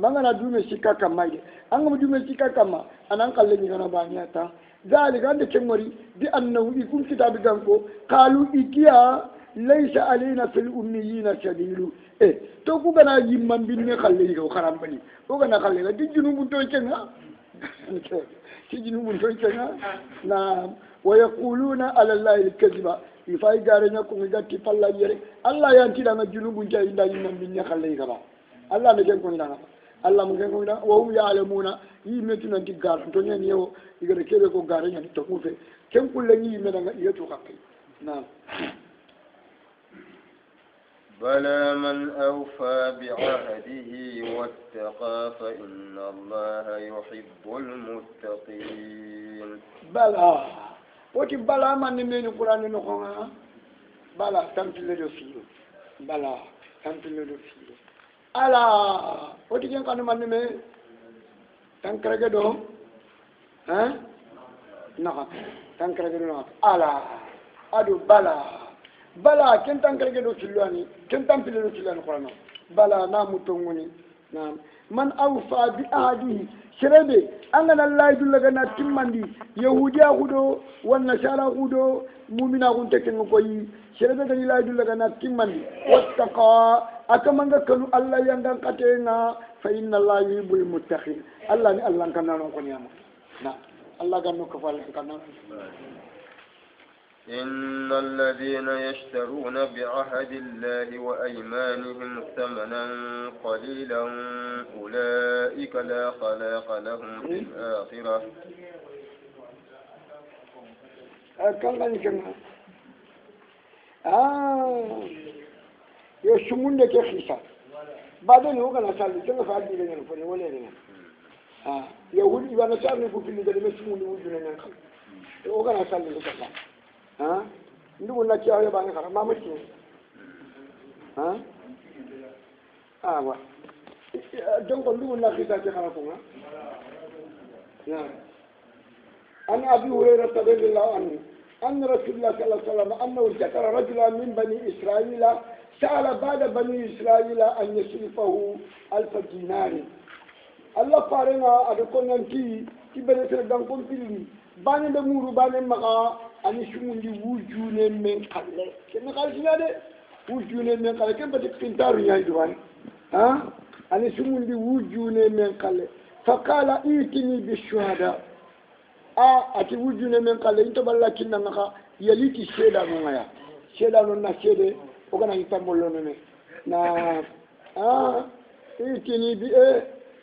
mangana dume sikka kamma ide anga mu dume sikka kamma anan kalle ni gana baniya ta zalika ande kengori bi annahu ikun kitabi ganko qalu ikiya laysa alaina fil ummiyina sabilu to ku gana yimman binne kalle ko karambani ko gana kalle ga dijunu mun to kenga تجنوا من فوقنا نعم ويقولون على الله الكذب يفاي غارنا كون غاتي فلا يري الله يانتي دا جنوب جاي دا يمن بن خلي غبا الله نجن كون دا الله مجن كون دا وهم يعلمون يمتنا دي غار تو ني يو يغر كيبه كو غار ني تو كو في كم كل ني يمنا يتو خكي نعم بلى من أوفى بعهده واتقى فإن الله يحب المتقين بلى وتي بلى من من القرآن نخونا بلى تمثل له فيه بلى تمثل له فيه ألا وتي كان كانوا من من تنكرك دو ها نعم تنكرك دو ألا أدو بلى بلا كنتان كرجلو تلواني كنتان بلو تلواني قرنا بلا نام تونغني نعم من أوفى بأهده شربي أنا الله يدل لك نتمندي يهوديا خدو والنصارى خدو مؤمنا كنت كنقوي شربي كان الله يدل لك نتمندي واتقى أكمن كانوا الله يندن كتينا فإن الله يحب المتقين الله كان نقول يا نعم الله كان نكفل كان إن الذين يشترون بعهد الله وأيمانهم ثمنا قليلا أولئك لا خلاق لهم في الآخرة يشمون لك خيسا بعدين هو كان سالي كما فعل لي لنا فني ولا لنا يهود يبقى سالي في اللي قال يشمون وجهنا نخل هو كان سالي لك ndugu na kiawe bani kara mama ki wa donc ndugu na khisa ki kara ko ya an abi hurairah radhiyallahu anhu أن رسول الله صلى الله عليه وسلم أنه ذكر رجلا من بني إسرائيل سأل بعد بني إسرائيل أن يصرفه 1000 دينار الله فارنا أدكون ننتي بني إسرائيل دانكم فيلي بني دمورو بني مغا أن يشمون وجونا من قلة كنا قال شنو وجونا من قلة كم بدك تنتظر يا جوان أن يشمون وجونا من قلة فقال ائتني بالشهداء ati wujune men kala into balla kinna ngaka yaliti sheda no ngaya sheda no na shede o kana itambollo no me na itini bi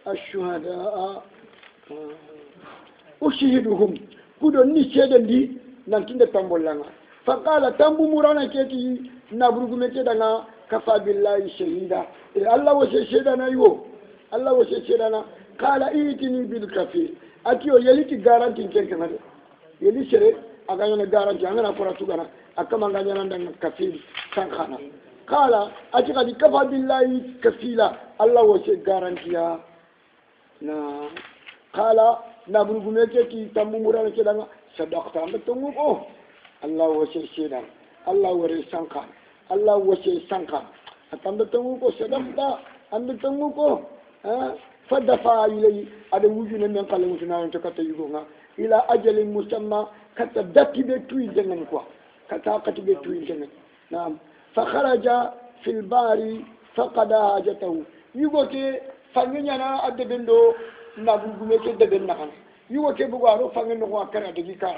ashuhada ushihiduhum kudo ni sheda ndi nan tinde tambollanga faqala tambu murana keti na burugume keda nga kafa billahi shahida Allah wa sheda na yo Allah wa sheda na qala itini bil kafir akiyo yeliti garanti kenke ngade yeli sere aganya na garanti angana kora tugana akama nganya nanda kafiri sankana kala atika di kafa billahi kafila Allah wa se garanti ya na kala na burugume keti tambu murana kedanga sadaqta mbatungu ko Allah wa se sheda Allah wa re sanka Allah wa se sanka atamba tungu ko sadaqta ambatungu ko فدفع إليه على وجود من قال وجنا ينتكت يجونا إلى أجل مسمى كتبت بتوي جنن كوا كتاقت بتوي جنن نعم فخرج في البار فقد حاجته يقولي فنينا أدبندو نبغمك دبنا كان يقولي بقارو فنينا كوا كنا دقيقة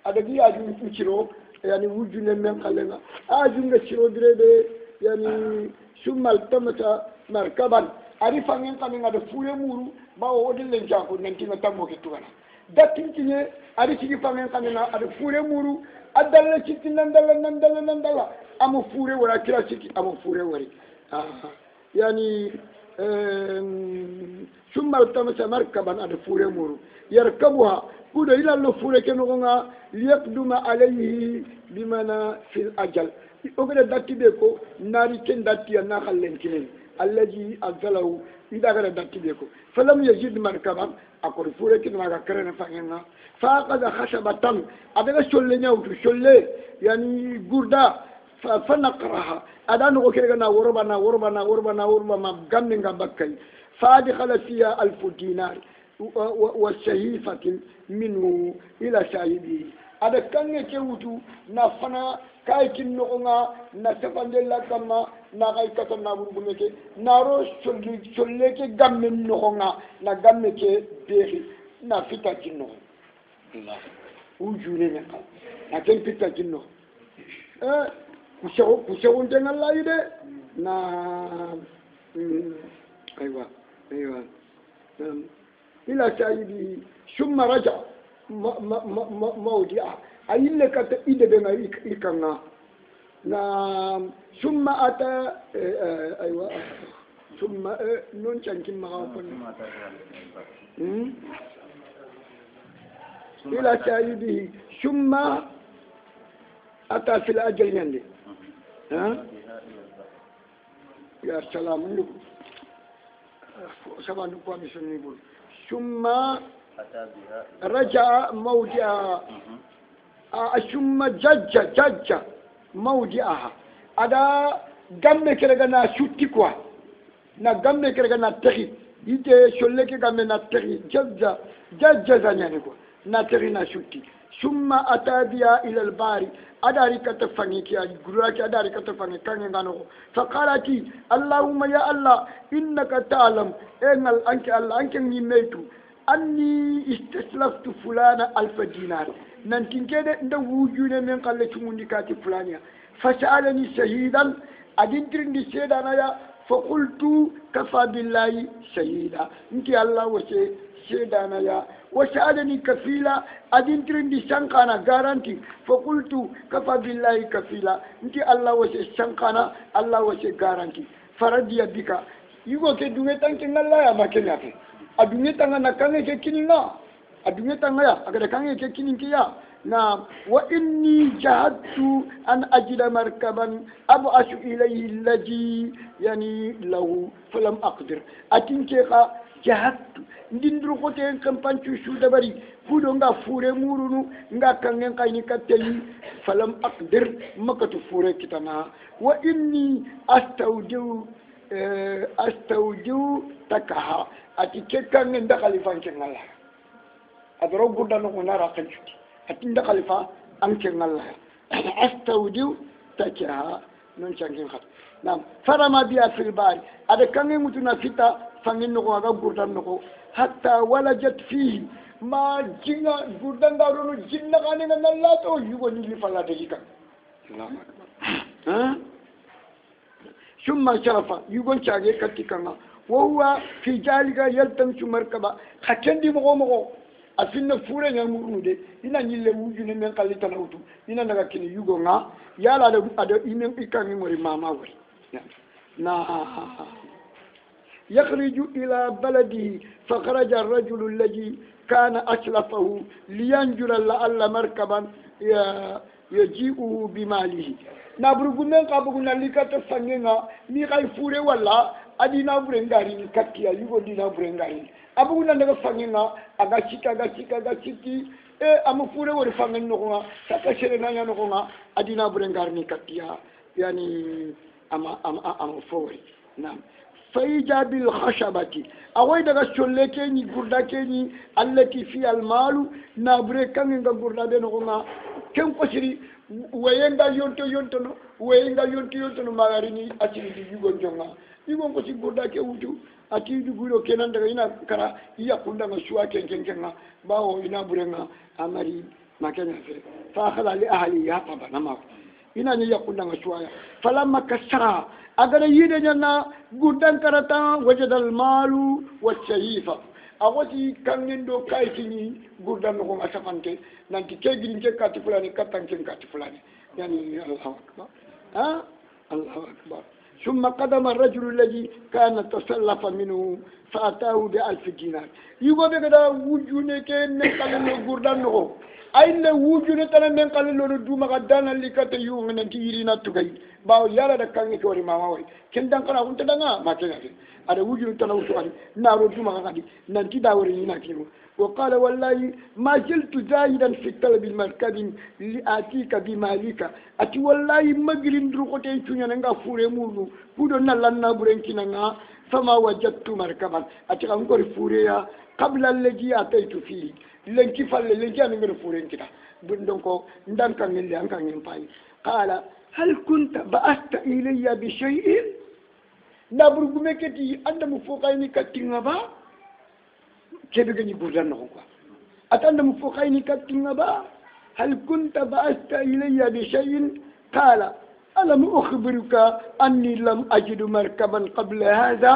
أدقي أجو تشرو yani wujune men kalenga ajunga siro direbe yani summal tamata markaban ari fangen kaninga de fure muru bawo odille jako nanti na tambo ke tuwana datintinye ari sigi fangen kanina ari fure muru adalla citti nandala amu fure wala kila ciki amu fure wari yani summal tamata markaban ari fure muru yarkabuha kudo ila lo fure ke nogonga liyaqduma alayhi bimana fil ajal ogere datti be ko nari ken datti na khallen kinen allazi azalahu ida gara datti be ko falam yajid markaban akor fure ke ma ga karena fangenga fa qada khashabatan adaga sholle nyawtu sholle yani gurda fa naqraha adanu ko kere na worba ma gamme nga bakkay fa dakhala fiha alf dinar wa shahifatin minhu ila sahibi ada kange ke wutu na fana kay kin no nga na tafande la kama na kay kata na burbu meke na ro cholle ke gamme no nga na gamme ke behi na fita kinno Allah ujune ne ka na ken fita kinno kushawu denga la ide na aywa ila sahibi ثم رجع موضع أيل كت إيد بنا إكنا نعم ثم أتى أيوة ثم نون شانكين مغافن إلى سيده ثم أتى في الأجل يندي يا سلام لكم سبحان الله مسلمين ثم رجع موضعها ثم جج موضعها ada gamme kere gana shutti quoi na gamme kere gana teri ite sholle ke gamme na teri jajja zanyani quoi na teri na shutti summa atabiya ila albari adari katafani ki guraki adari katafani kange ngano faqalati allahumma ya allah innaka ta'lam enal anki allah anki nyimmetu anni istaslaftu fulana alfa dinar nantin kede nda wujune men kalle tumundi kati fulania fasalani shahidan adintirndi sedana ya faqultu kafa billahi shahida nti allah wace sedana ya wasalani kafila adintirndi shankana garanti faqultu kafa billahi kafila nti allah wace shankana allah wace garanti faradiya bika yugo ke duwe tanke ngalla ya makenyate adunya tanga na kange ke kininga adunya tanga ya agada kange ke kininki ya na wa inni jahadtu an ajida markaban asu ilayhi alladhi yani lahu falam aqdir atinke ka jahadtu ndindru ko te kampanchu shu dabari kudo nga fure murunu nga kange kayni kateli falam aqdir makatu fure kitana wa inni astawju takaha ati kekkan nda khalifa ke ngalla adro gudda no na ra kanchuti ati nda khalifa an ke ngalla astawju takaha non changin khat nam farama biya fil bari ada kange mutuna fita fangin no ga gudda no hatta walajat fihi ma jinga gudda ndaro no jinna kane ngalla to yugo ni fala de hika Allahu akbar ثم شرف يقول شاغي كتكنا وهو في ذلك يلتمس مركبا خكندي مغو أفين فورا يمرون دي إنا نيل وجون من قال تناوتو إنا نغاكني يقولنا يالا ada إمام إكاني مري ماما وري نا يخرج إلى بلده فخرج الرجل الذي كان أسلفه لينجر لعل مركبا يجيئه بماله nabrugumen kabuguna likata fangenga mi kay fure wala adina burengari ni kakia yugo dina burengari abuguna daga fangenga aga chiki amu fure wori fangen no nga saka shere nanya no nga adina burengari ni kakia yani ama fori nam فإجا بالخشبة أوي دغا شولكي ني غرداكي ني التي في المال نابري كان nga gurda be no nga ken ko siri wayenga yonto no magari ni acini di yugo jonga yugo ko si gurda ke wuju ati du guro kenan daga ina kara iya kunda nga shuwa ken nga bawo ina burenga amari ما كان يفعل فأخذ لأهله طبعا ما ina ni yakunda ngashwaya falamma kasara agara yide nyana gudan karata wajada almalu wachayifa awati kangendo kaitini gudan ko ngasafante nanti kegin ke kati fulani katanke kati fulani yani Allahu akbar Allahu akbar ثم قدم الرجل الذي كان تسلف منه فأتاه ب1000 دينار يقول بكذا وجونك نقل الغردان نو أين وجونك تنا نقل الدوما قدانا لكت يوم من تيرينا تغي باو يالا دكاني كوري ما وي كندان كنا كنت دعنا ما كنا ada wujud tanau suari naro cuma kadi nanti dawari ina kiro وقال والله ما زلت زاهدا في طلب المركب لآتيك بمالك أتي والله مجرين دروقتي تونيا نعا فوريمونو بودو نالنا برينكينا فما وجدت مركبا أتي أنكر فوريا قبل الذي أتيت فيه لنكي فال لنكي أنكر فورينكينا بندونكو ندانكا نلي أنكا نمباي قال هل كنت بأست إلي بشيء نابرغمكتي أنت مفوقيني كتنغبا كيف كان يقول لنا هو أتنا مفوقين كتنبا هل كنت بعثت إلي بشيء قال ألم أخبرك أني لم أجد مركبا قبل هذا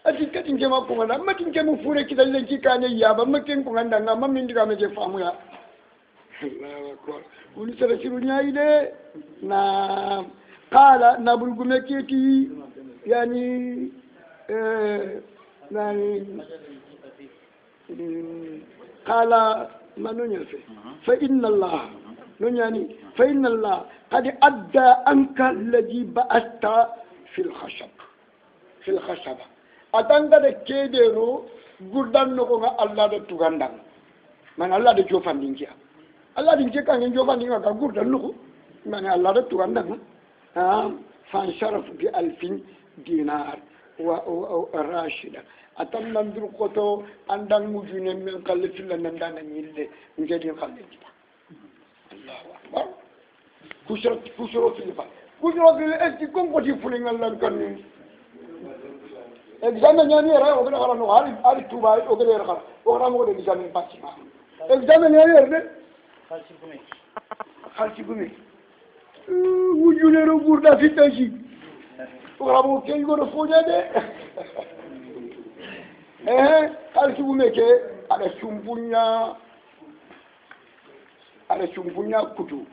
أتيك تنجمع كونا ما تنجمع فورة كذا اللي كان يابا ما كان كونا ما من دعنا جفامو يا الله أكبر ونسأل سيرونيا إلى نعم قال نابرغمكتي يعني قال ما ننفي فإن الله نني فإن الله قد أدى أنك الذي بأست في الخشب أتانك كيدرو غردان نكونا الله دتوغاندان من الله دجوفان دينجيا الله دينجيا كان يجوفان دينجيا غردان نكو من الله دتوغاندان فانشرف ب1000 دينار وراشدا atam nandur koto andang mujune men kalle filla nandana nyille ngedi kalle kita Allahu akbar kusuro filipa kusuro fil esti konkoti fulingal lan kan examen nyani ra o gele kala no ali tuba o gele kala o ra mo de examen patti ma examen nyani de khalsi gumi wujune ro burda fitaji o ra mo ke go fonya de kalki bumeke ada sumpunya kutu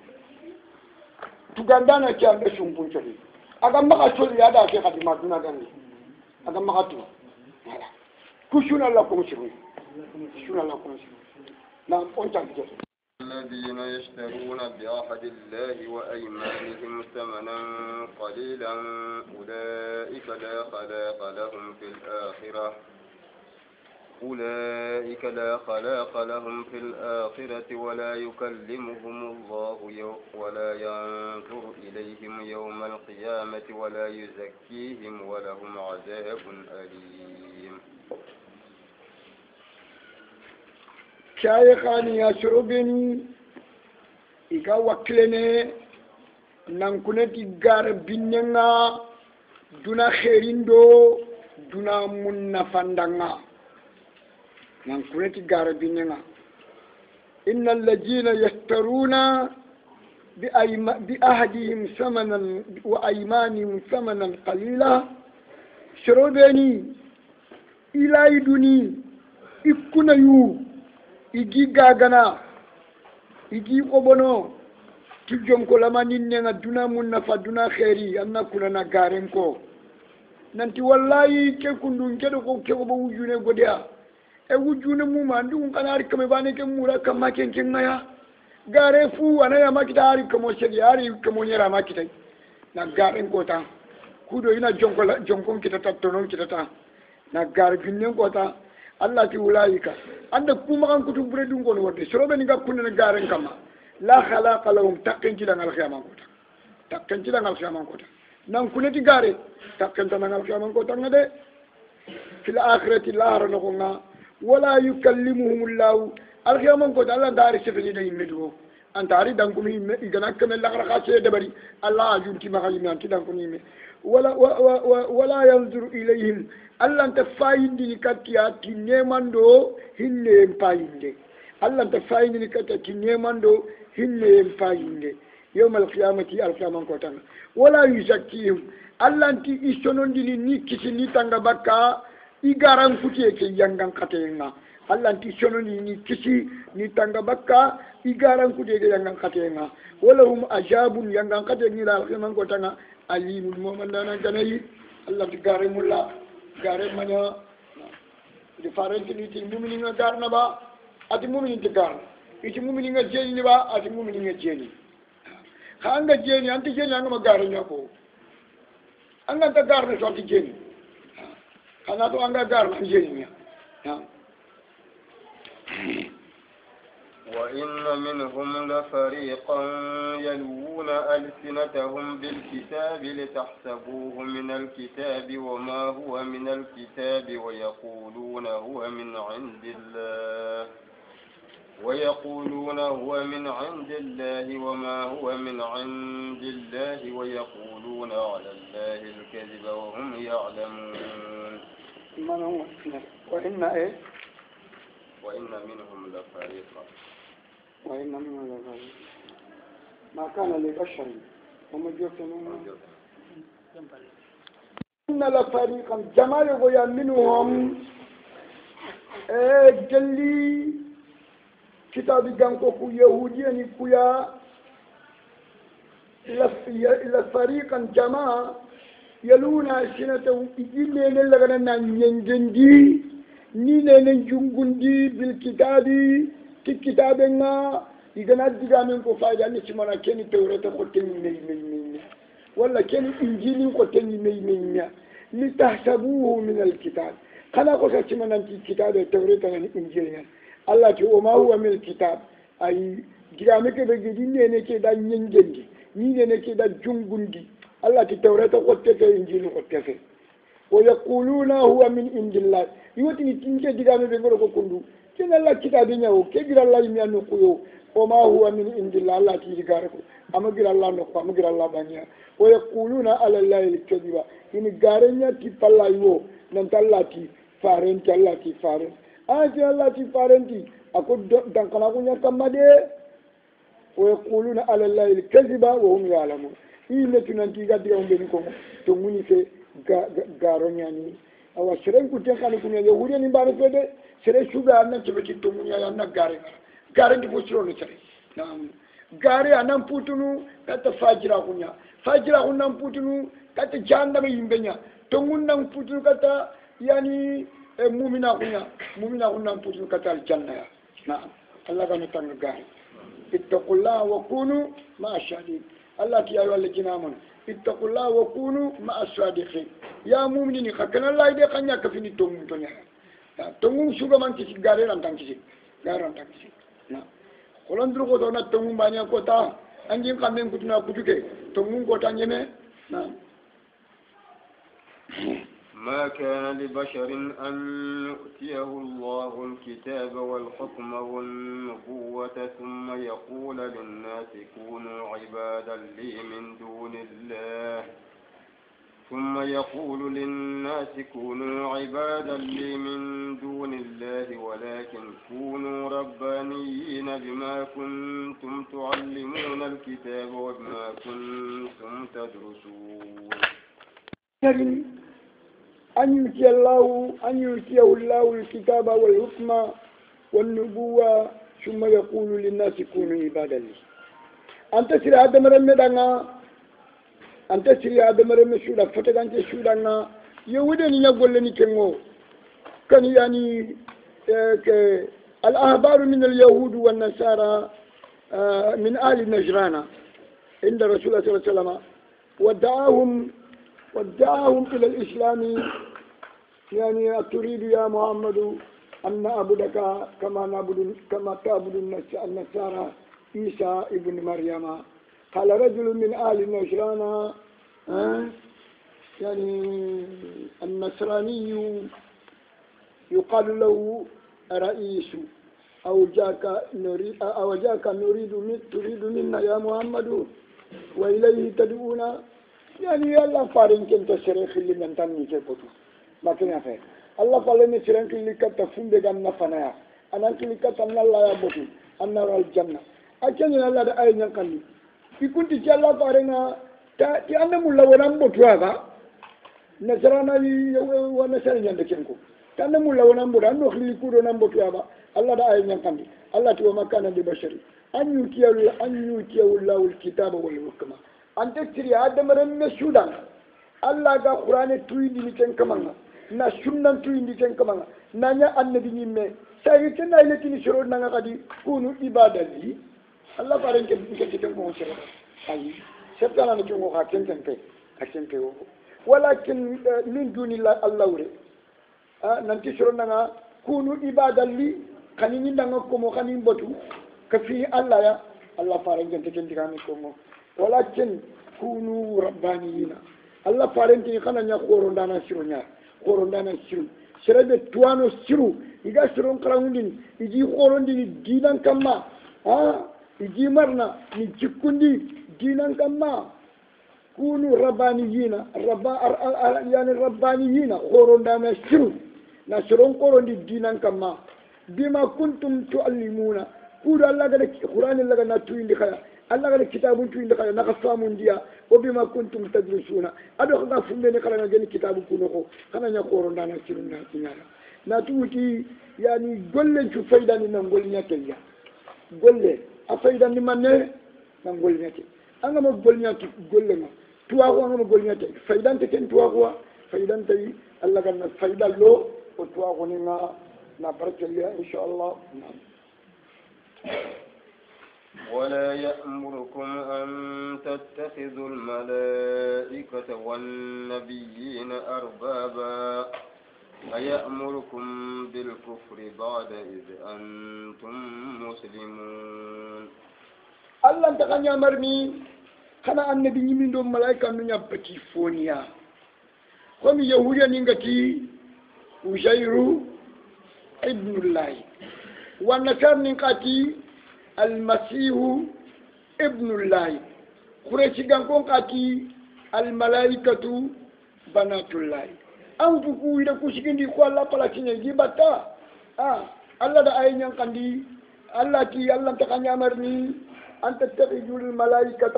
tugandana ki ada sumpuncho ni aga maka choli ada ke kadi maduna gani aga maka tu wala kushuna la komishiru na onta ke الذين يشترون بعهد الله وأيمانهم ثمنا قليلا أولئك لا خلاق لهم في الآخرة أولئك لا خلاق لهم في الآخرة ولا يكلمهم الله ولا ينظر إليهم يوم القيامة ولا يزكيهم ولهم عذاب أليم شايخاني يشربني إيكا وكلني نانكونتي غار بيننا دونا خيريندو دونا منافندنا نانكونتي غار بيننا إن الذين يشترون بأهدهم ثمنا وأيمانهم ثمنا قليلا شربني إلى يدني إكنا يو igi gagana igi obono tujom ko lamani nenga duna munna fa duna khairi anna kuna na garen ko nanti wallahi ke kundu kedo ko ke ko wujune godia e wujune mu ma ndu kana ari kame bane ke mura kama ken ken maya gare fu anaya makita ari kamo shegi ari kamo nyera makita na garen ko ta kudo ina jonkon kita tattonon kita ta na gar ginnen ko ta Allah ti ulaika anda kuma kan kutu bure dun gono wonde sorobe ni gakkunde ne garen kama la khalaqa lahum taqqin ci dangal khiyamam kota nan kuneti gare taqqin dangal khiyamam kota ngade fil akhirati la harana kunga wala yukallimuhum Allah al khiyamam kota Allah dari sefeni de medo antari dan kumi igana kamel la khase de bari Allah ajunti magali anti dan kumi wala yanzuru ilayhim Allah ta fayindi katiya tinne mando hinne payinde Allah ta fayni kata kinemando hinne fayinde yawmal qiyamati alqiyaman ko tan wala yuzakkihim Allah ti isonondini ni kisini tanga bakka igaran kutiye ke yangan katenga Allah ti sononi ni kisi ni tanga bakka igaran kutiye ke yangan katenga wala hum ajabun yangan katenga la alqiyaman ko tan alimul momandana kanayi Allah ti gare mulla gare manya di farentini ti mumini nga garna ba ati mumini ti garna iti mumini nga jeni ba ati mumini nga jeni anga jeni anti jeni anga magara nyako anga ta garna so anti jeni kana to anga garna jeni nya وإن منهم لفريقا يلوون ألسنتهم بالكتاب لتحسبوه من الكتاب وما هو من الكتاب ويقولون هو من عند الله وما هو من عند الله ويقولون على الله الكذب وهم يعلمون وإن منهم لفريقا ما كان لبشر إن لفريقا جمال ويا منهم جلي كتاب جانكو يهوديا كويا لفريقا جماعة يلون ألسنتهم إجيلين لغنا ننجندي نين جنجندي بالكتاب كتابنا يغنا دغامن كو فايدا نسمانا كني توريت خوتني مي ولا كني انجيل خوتني مي لتحسبوه من الكتاب خلا كو سمانا كتاب التوريت والانجيل الله تي وما هو من الكتاب اي دغامك بغي ني كي دا نينجندي ني كي دا جونغوندي الله تي توريت خوتك انجيل خوتك ويقولون هو من عند الله يوتني تنجي دغامي بغو كوندو كنا الله كتابي نيو كغير الله يميانو كيو وما هو من عند الله الله تيغاركو اما غير الله نكو اما غير الله بانيا ويقولون على الله الكذب ان غارنيا تي فلا يو نانت الله تي فارنتي الله تي فارن اجي الله تي فارنتي اكو دانكنا كو نيا كامدي ويقولون على الله الكذب وهم يعلمون إلا تنانتي غادي أمبينكم تموني في غارونياني أو سرين كتير كانوا كنا يهودي نبارة كده سرين شو غارنا تبتي تموني أنا غارين دي بوشرون سرين نعم غاري أنا بوتونو كات فاجرا كنا بوتونو كات جانا بيمبنيا تمونا بوتونو كات يعني مؤمنا كنا بوتونو كات الجنة نعم الله كان يتنع غاري اتقوا الله وكونوا مع الشهيد الله كي أيها الذين آمنوا اتقوا الله وكونوا مع الصادقين يا مؤمنين خكنا الله يدي خنيا كفيني تومون تونيا تومون شوغا مان كيسي غاري رانتان كيسي نعم خلون درو دونا تومون بانيا كوتا انجين كامن كوتنا كوتوكي تومون كوتا نيمه نعم ما كان لبشر أن يؤتيه الله الكتاب والحكم والنبوة ثم يقول للناس كونوا عبادا لي من دون الله ولكن كونوا ربانيين بما كنتم تعلمون الكتاب وبما كنتم تدرسون. أن يؤتيه الله الكتاب والحكم والنبوة ثم يقول للناس كونوا عبادا لي. أنت سير آدم رمضانا أنت سير آدم رمضانا فتاة أنت شودانا يودني يقول لني كنو كان يعني الأحبار من اليهود والنصارى من آل نجران عند رسول الله صلى الله عليه وسلم ودعاهم إلى الإسلام يعني تريد يا محمد أن نعبدك كما تعبد النصارى عيسى ابن مريم. قال رجل من آل نجران يعني النصراني يقال له رئيس أو جاك تريد منا يا محمد وإليه تدعونا يعني الله فارن كنت سرخ اللي من تاني كبتو ما كنا فيه الله فارن سرخ اللي كتفون بجان نفنايا anan kilika tan Allah ya botu annar al janna akenya Allah da ay nyankandi ikunti ci Allah farenga ta ti annamu lawanan botu aga nasarana yi wa nasara nyande kenko tannamu lawanan botu anno khili kudo nan botu aga Allah da ay nyankandi Allah to makana li bashari an yutiya lawul kitaba wal hukma ante tiri adamaran me sudan Allah ga qur'ane tuyindi ni ken kamanga na sunnan tuyindi ken kamanga nanya annabi nyimme sai ken na ile tini shiro nanga kadi kunu ibadati Allah paren ke ken ko shiro ayi sebtana ni ko ha ken pe aken pe walakin min duni Allah wure nanti shiro nanga kunu ibadalli kanini nanga ko mo kanin botu kafi Allah ya Allah paren ke ken digami ko mo walakin kunu rabbaniyina Allah parenti kana nya korondana sironya korondana siru serebe tuano siru iga siron karangundin iji korondini dinan kamma iji marna ni jikundi dinan kamma kunu rabbaniyina yani rabbaniyina korondana siru na siron korondi dinan kamma bima kuntum tuallimuna kudu Allah ga Qur'an Allah ga na tuindi khaya Allah ga kitabun tuindi khaya na famun dia وبما كنتم تدرسون ادو خا فمبene kala gani kitabu kuno ko kana nya ko ronda na cirunda tinyala na tuuti yani golle ci fayda ni nangol nyate ya golle a fayda ni manne nangol nyate anga mo gol nyate golle ma tuwa ko anga mo gol nyate faydan te ken tuwa ko faydan tay Allah kan na fayda lo o tuwa ko ni na barkeliya inshallah ولا يأمركم أن تتخذوا الملائكة والنبيين أربابا أيأمركم بالكفر بعد إذ أنتم مسلمون الله أنت كان يأمرني كان النبي من دون ملائكة من يبتي فونيا هم يهوديا نينغتي وزير ابن الله والنصارى نينغتي المسيح ابن الله قريش غانكون قاتي الملائكة بنات الله أو تقول إذا كوشكين كو الله بلاشين يجيبتا الله دا أين ينقندي الله كي الله تكاني أمرني أن تتخذوا الملائكة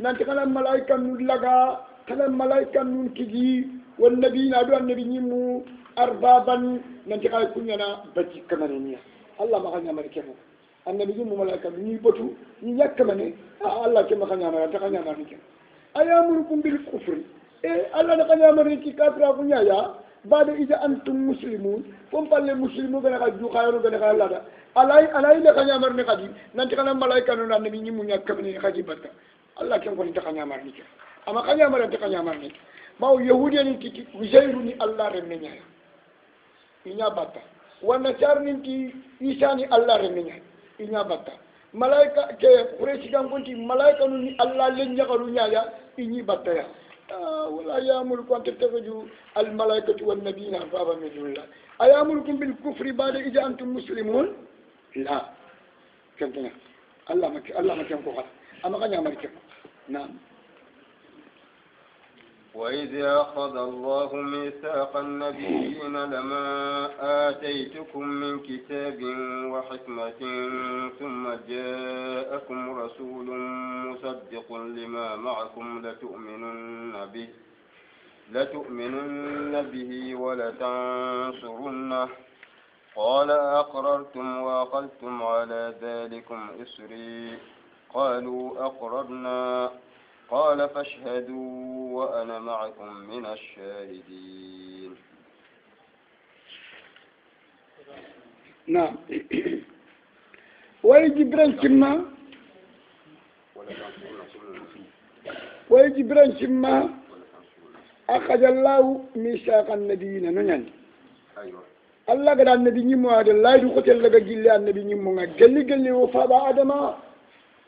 نانتكنا الملائكة نلغا كنا الملائكة ننكجي والنبي نادو النبي نمو أربابا نانتكنا كنينا بجي كمانينيا الله ما كان يمركنا النبي جم ملاك مني بتو يكمنه الله كما كان يعمل تكان يعمل كذا أيامركم بالكفر الله نكان يعمل كافر أبونا يا بعد إذا أنتم مسلمون فم بالله مسلمون كنا كجوا خيرون كنا كلا لا الله نكان يعمل نكادي نانتكنا ملاك كانوا النبي جم يكمنه كذي بتا الله كم كان تكان يعمل كذا أما كان يعمل تكان يعمل كذا ما هو يهودي نتي وزيرني الله رمينا إنيا بتا ونصارى نتي إيساني الله رمينا inya batta malaika ke quraish kan kunti malaika ni Allah len jagaru nyaaya inyi batta ya wala ya'muru kun tattaju al malaikatu wan nabiyina baba min dunillah ayamurukum bil kufri ba'da idza antum muslimun la kantana Allah ma kan ko xala ama kanya mari ke naam وإذ أخذ الله ميثاق النبيين لما آتيتكم من كتاب وحكمة ثم جاءكم رسول مصدق لما معكم لتؤمنن به ولتنصرنه قال أقررتم وأخذتم على ذلكم إصري قالوا أقررنا قال فاشهدوا وأنا معكم من الشاهدين نعم ويجبران شما أخذ الله ميثاق النبيين ننين الله قد النبي نمو هذا لا يدخل لك جل النبي نمو قل وفاض آدم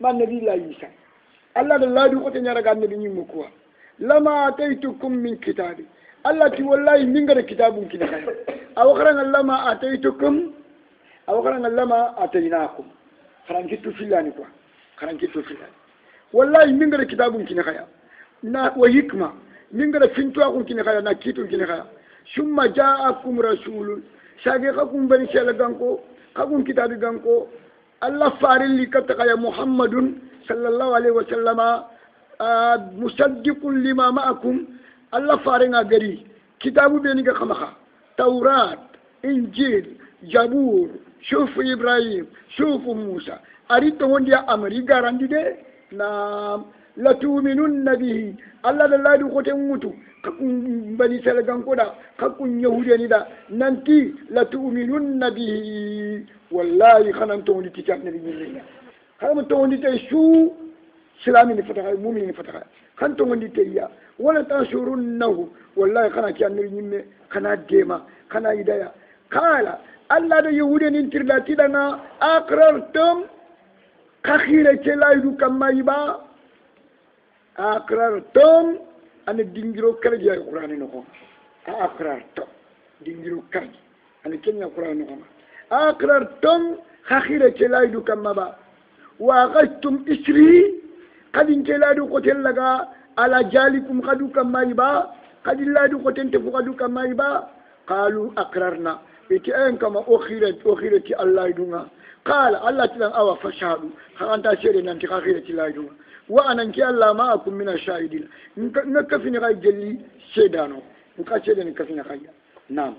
ما النبي لا يسا الله لا يدخل لك النبي نمو كوا لما أتيتكم من كتابي الله تي والله من غير كتاب كنا خير أو خرنا لما أتيتكم أو خرنا لما أتيناكم خرنا كتو فلاني كوا خرنا كتو فلاني والله من غير كتاب كنا خير نا وحكمة من غير فنتوا كنا خير نا كتو كنا خير ثم جاءكم رسول ساقيكم بني سيالغانكو قبل كتاب جانكو الله فارل لي كتقى محمد صلى الله عليه وسلم مصدق لما معكم الله فارنا غري كتاب بينك خمخا توراة إنجيل جابور شوف إبراهيم شوف موسى أريد وندي أمري غاراندي دي نعم لا تؤمنون به الله لا يدخل موتو بني سلغان كودا ككون يهودي دا نانتي لا تؤمنون به والله خنان توني تيجان نبي نينا خنان توني تيشو سلامي نفتح مؤمن نفتح خنان توني تيا ولا تنشرونه والله خنا كان نبي نينا خنا ديما خنا هدايا قال الله دا يهودي ننتر لا تدنا أقررتم كخيرة لا يدو كما يبا أقررتم أنا دينجرو كرجة القرآن نقول أقررتم دينجرو كرجة أنا كنيا القرآن نقول أقررتم خخيرة لا يدو كما با وأخذتم إسري قد إنك لا يدو قتل لغا على جالكم قدو كما يبا قد لا يدو قتل تفو قدو كما يبا قالوا أقررنا إتئن كما أخيرة الله يدونا قال الله تلان أوا فشهدوا خانتا سيرنا أنت خخيرة الله يدونا وأنا إن شاء الله معكم من الشاهدين نكفيني غاي جلي سيدانو نكاسيدني نكفيني غاي نعم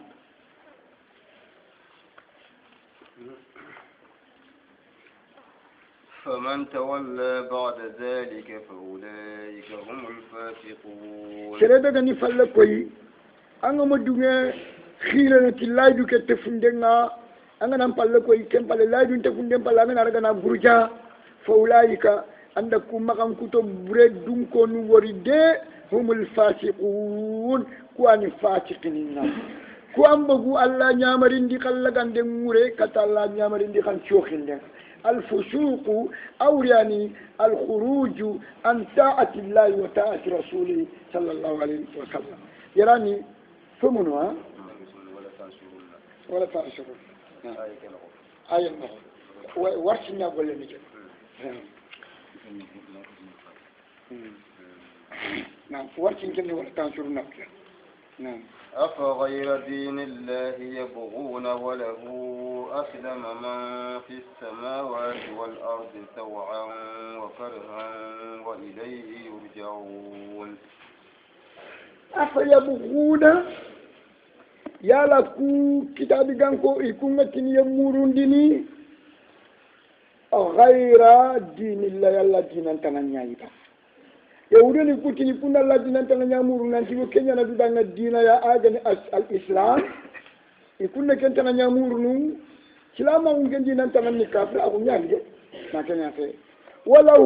فمن تولى بعد ذلك فأولئك هم الفاسقون سيردا غني فالكوي أنا مدوغي خيرنا تلاي دوك تفندنا أنا نمبالكوي كم باللاي دون تفندن بالأنا نرجع برجا فأولئك عندكم مقام كتب بريد دون كونوا ورده هم الفاسقون كوان فاسقين كوان بقول الله نعمرين دي خلا عندهم موري كتا الله نعمرين دي خان شوخين ده الفسوق أو يعني الخروج عن طاعة الله وطاعة رسوله صلى الله عليه وسلم يعني فمنوا ولا تنصرون آية نقول ورشنا ولا نجد نعم ورشنا كنا ولا تنصرون نعم أفغير دين الله يبغون وله أسلم من في السماوات والأرض طوعا وكرها وإليه يرجعون أفيبغون يا لكو كتاب جانكو يكون متني يمورون ديني غير دين الله يلا دين أنت نيايبا يقولون يكون يكون الله دين أنت نيامورون أنت وكينيا نبدأ الدين يا أجن الإسلام يكون كنت نيامورون سلام ممكن دين أنت نيكافر أو نياجي ما كان يفعل وله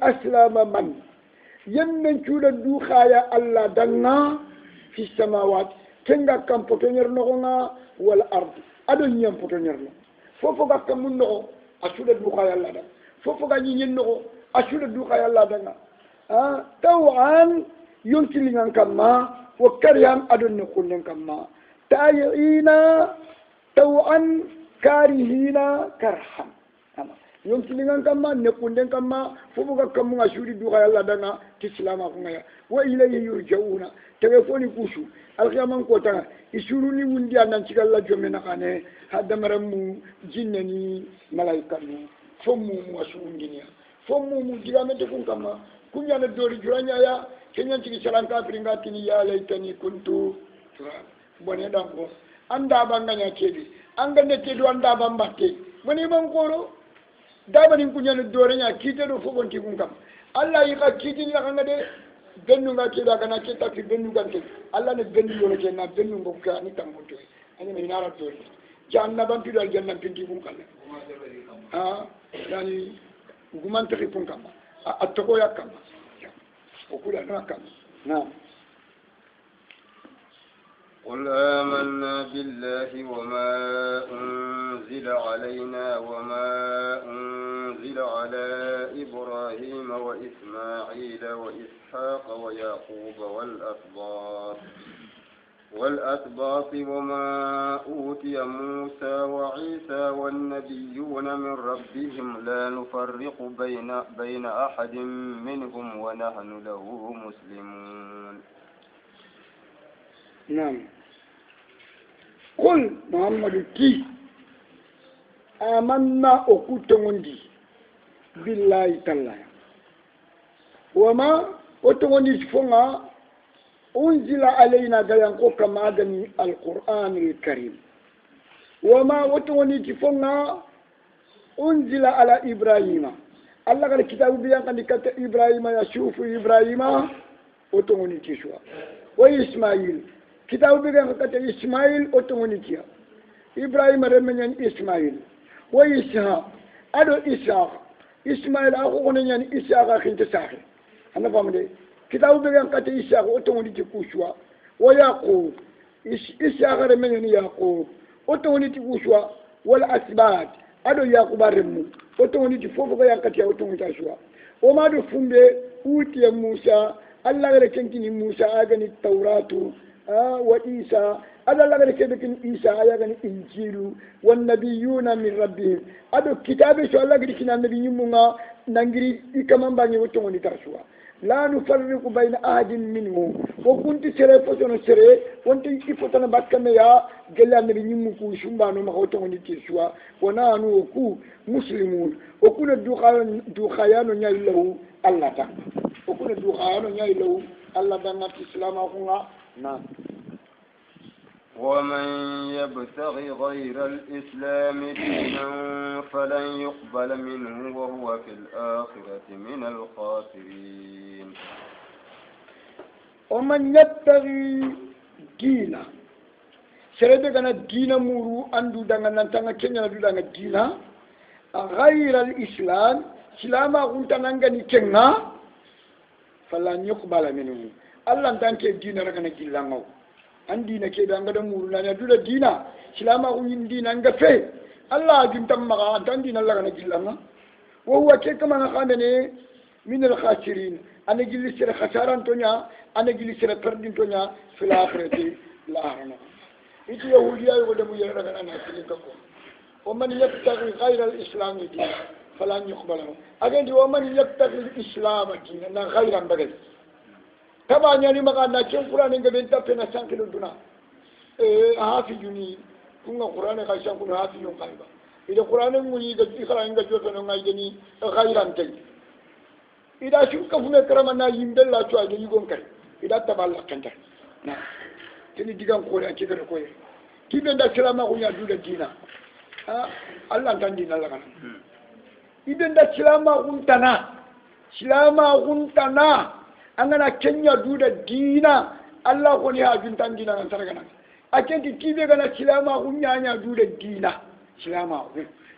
أسلم من يمن شود دوخايا الله دنا في السماوات كنغا كم بوتنير نغنا والأرض أدو نيام بوتنير نغ فوفوغا كم نغ أشود دوخايا الله دنا فوفوغا نيين نغ أشود دوخايا الله دنا توعا ينتلين كما وكريان أدو نقولن كما تايعين توعا كارهين كرها يمكن كما نكون كما فوق كم أشوري دوغا الله دنا تسلم أقنايا وإليه يرجعون تلفوني كوشو الخيام كوتا يسوروني وندي أن نشكل الله جمنا كانه هذا مرمو جنني ملاك فمو مسؤول دنيا فمو مجرم تكون كما كنيا ندوري جرانيا يا كنيا تيجي سلام كافرين كاتني يا ليتني كنتو بني دامو anda banganya cedi anga ne cedu anda bambate mani bankoro dabani kunyana dorenya kite do fogonti kunkam Allah yika kiti ni kanga de bennu nga kida kana kita fi bennu gante Allah ne bennu yoro kenna bennu ngokka ni tamboto ani me nara to janna ban tudal janna pinti kunkam ha yani guman tafi kunkam atoko yakam okula nakam na قل آمنا بالله وما أنزل علينا وما أنزل على إبراهيم وإسماعيل وإسحاق ويعقوب والأسباط وما أوتي موسى وعيسى والنبيون من ربهم لا نفرق بين أحد منهم ونحن له مسلمون. نعم قل محمد كي amanna okutongondi billahi talla wama otongondi fonga unzila alaina gayanko kama gani alquran alkarim wama otongondi fonga unzila ala ibrahima Allah kala kitabu biyan kan dikata ibrahima yasufu ibrahima otongoni tiswa wa ismail kitabu biyan kata ismail otongoni tia ibrahima remenyan ismail wa ishaq ado ishaq ismail ako konenyan ishaq khinte sahi ana famde kitabu biyan kata ishaq otongoni tikuswa wa yaqub ishaq remenyan yaqub otongoni tikuswa wal asbat ado yaquba remmu otongoni ti fofo ko yankati ya otongoni taswa o ma do fumbe uti ya musa Allah gare kenkini musa agani tauratu wa isa Allah gare kebekin isa agani injilu wan nabiyuna min rabbihim ado kitabe so Allah gari kinan nabi nyumunga nangiri ikamambangi otongoni taswa la nufarriqu bayna ahadin minhum wa kunti sere fotono sere wonti ifotana bakkame ya gella nabi nyimmu ku shumbano ma otongoni tiswa wana anu ku muslimun okuna du khayano nyailahu Allah ta okuna du khayano nyailahu Allah danga islama kunga na ومن يبتغي غير الإسلام دينا فلن يقبل منه وهو في الآخرة من الخاسرين ومن يبتغي دينا سرده كان دينا مورو أندو دانا نانتانا كنيا ندو دانا دينا غير الإسلام سلاما كنت نانغاني كنا فلن يقبل منه الله نتانك دينا ركنا كيلانغو andi na ke danga da muruna na dula dina silama ko yin dina nga fe Allah jin tamma ga dina Allah na gillanga wa huwa ke kama na khande ne min al khasirin ana gilli sira khasaran tonya ana gilli sira perdin tonya fil akhirati la arana iti yahudiya ko da mu yara daga na cikin kako wa man yabtaghi ghayra al islam dinan falan yuqbalu agandi wa man yabtaghi al islam dinan ghayran bagai kaba nyani maka na kin qur'ani ga ben tafe na san kilo duna hafi juni kunga qur'ani ka san kuna hafi yon kalba ida qur'ani muni ga ikra inga joto no ngai gani khairan tay ida shu ka fune karama na yimbel la to agi gon kay ida taballa kanta na tini digan ko ya kida ko ye kibe nda salama ko nya duda dina Allah tan dina la kana ibe nda salama untana angana kenya duda dina Allah ko ni ha juntan dina nan sargana akenti tibe gana silama kunya nya duda dina silama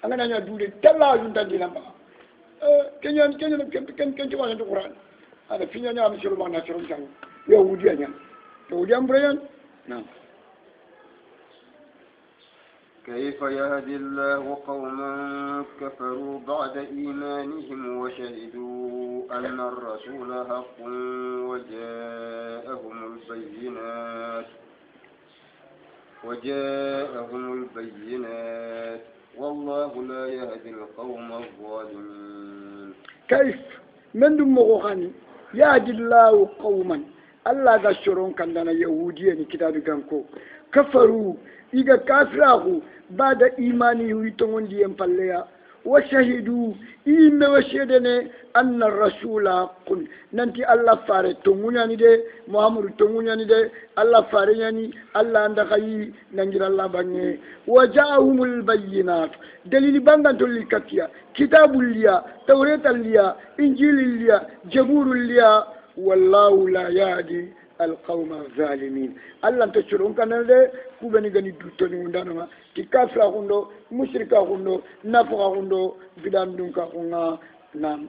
angana nya duda talla juntan dina ba kenya kenya wala Qur'an ada finya nya am suru bana suru jang yahudiya nya yahudiya mbrayan na كيف يهدي الله قوما كفروا بعد إيمانهم وشهدوا أن الرسول حق وجاءهم البينات والله لا يهدي القوم الظالمين. كيف من دم غني يهدي الله قوما الله غشرون كان لنا يهوديين كتاب كانكو كفروا إذا كافروا بعد إيمانه يتمون ديهم فليا وشهدوا إما وشهدنا أن الرسول قل ننتي الله فاري تمونياني دي محمد تمونياني دي الله فارياني الله عندخي ننجر الله بني وجاءهم البينات دليل بانغان تولي كتيا كتاب الليا توراة الليا إنجيل الليا جبور الليا والله لا يهدي القوم الظالمين الله تشرون كان ده كوبني غني دوتوني وندانا كي كافرا كوندو مشركا كوندو نافقا كوندو بدان دونكا كونا نام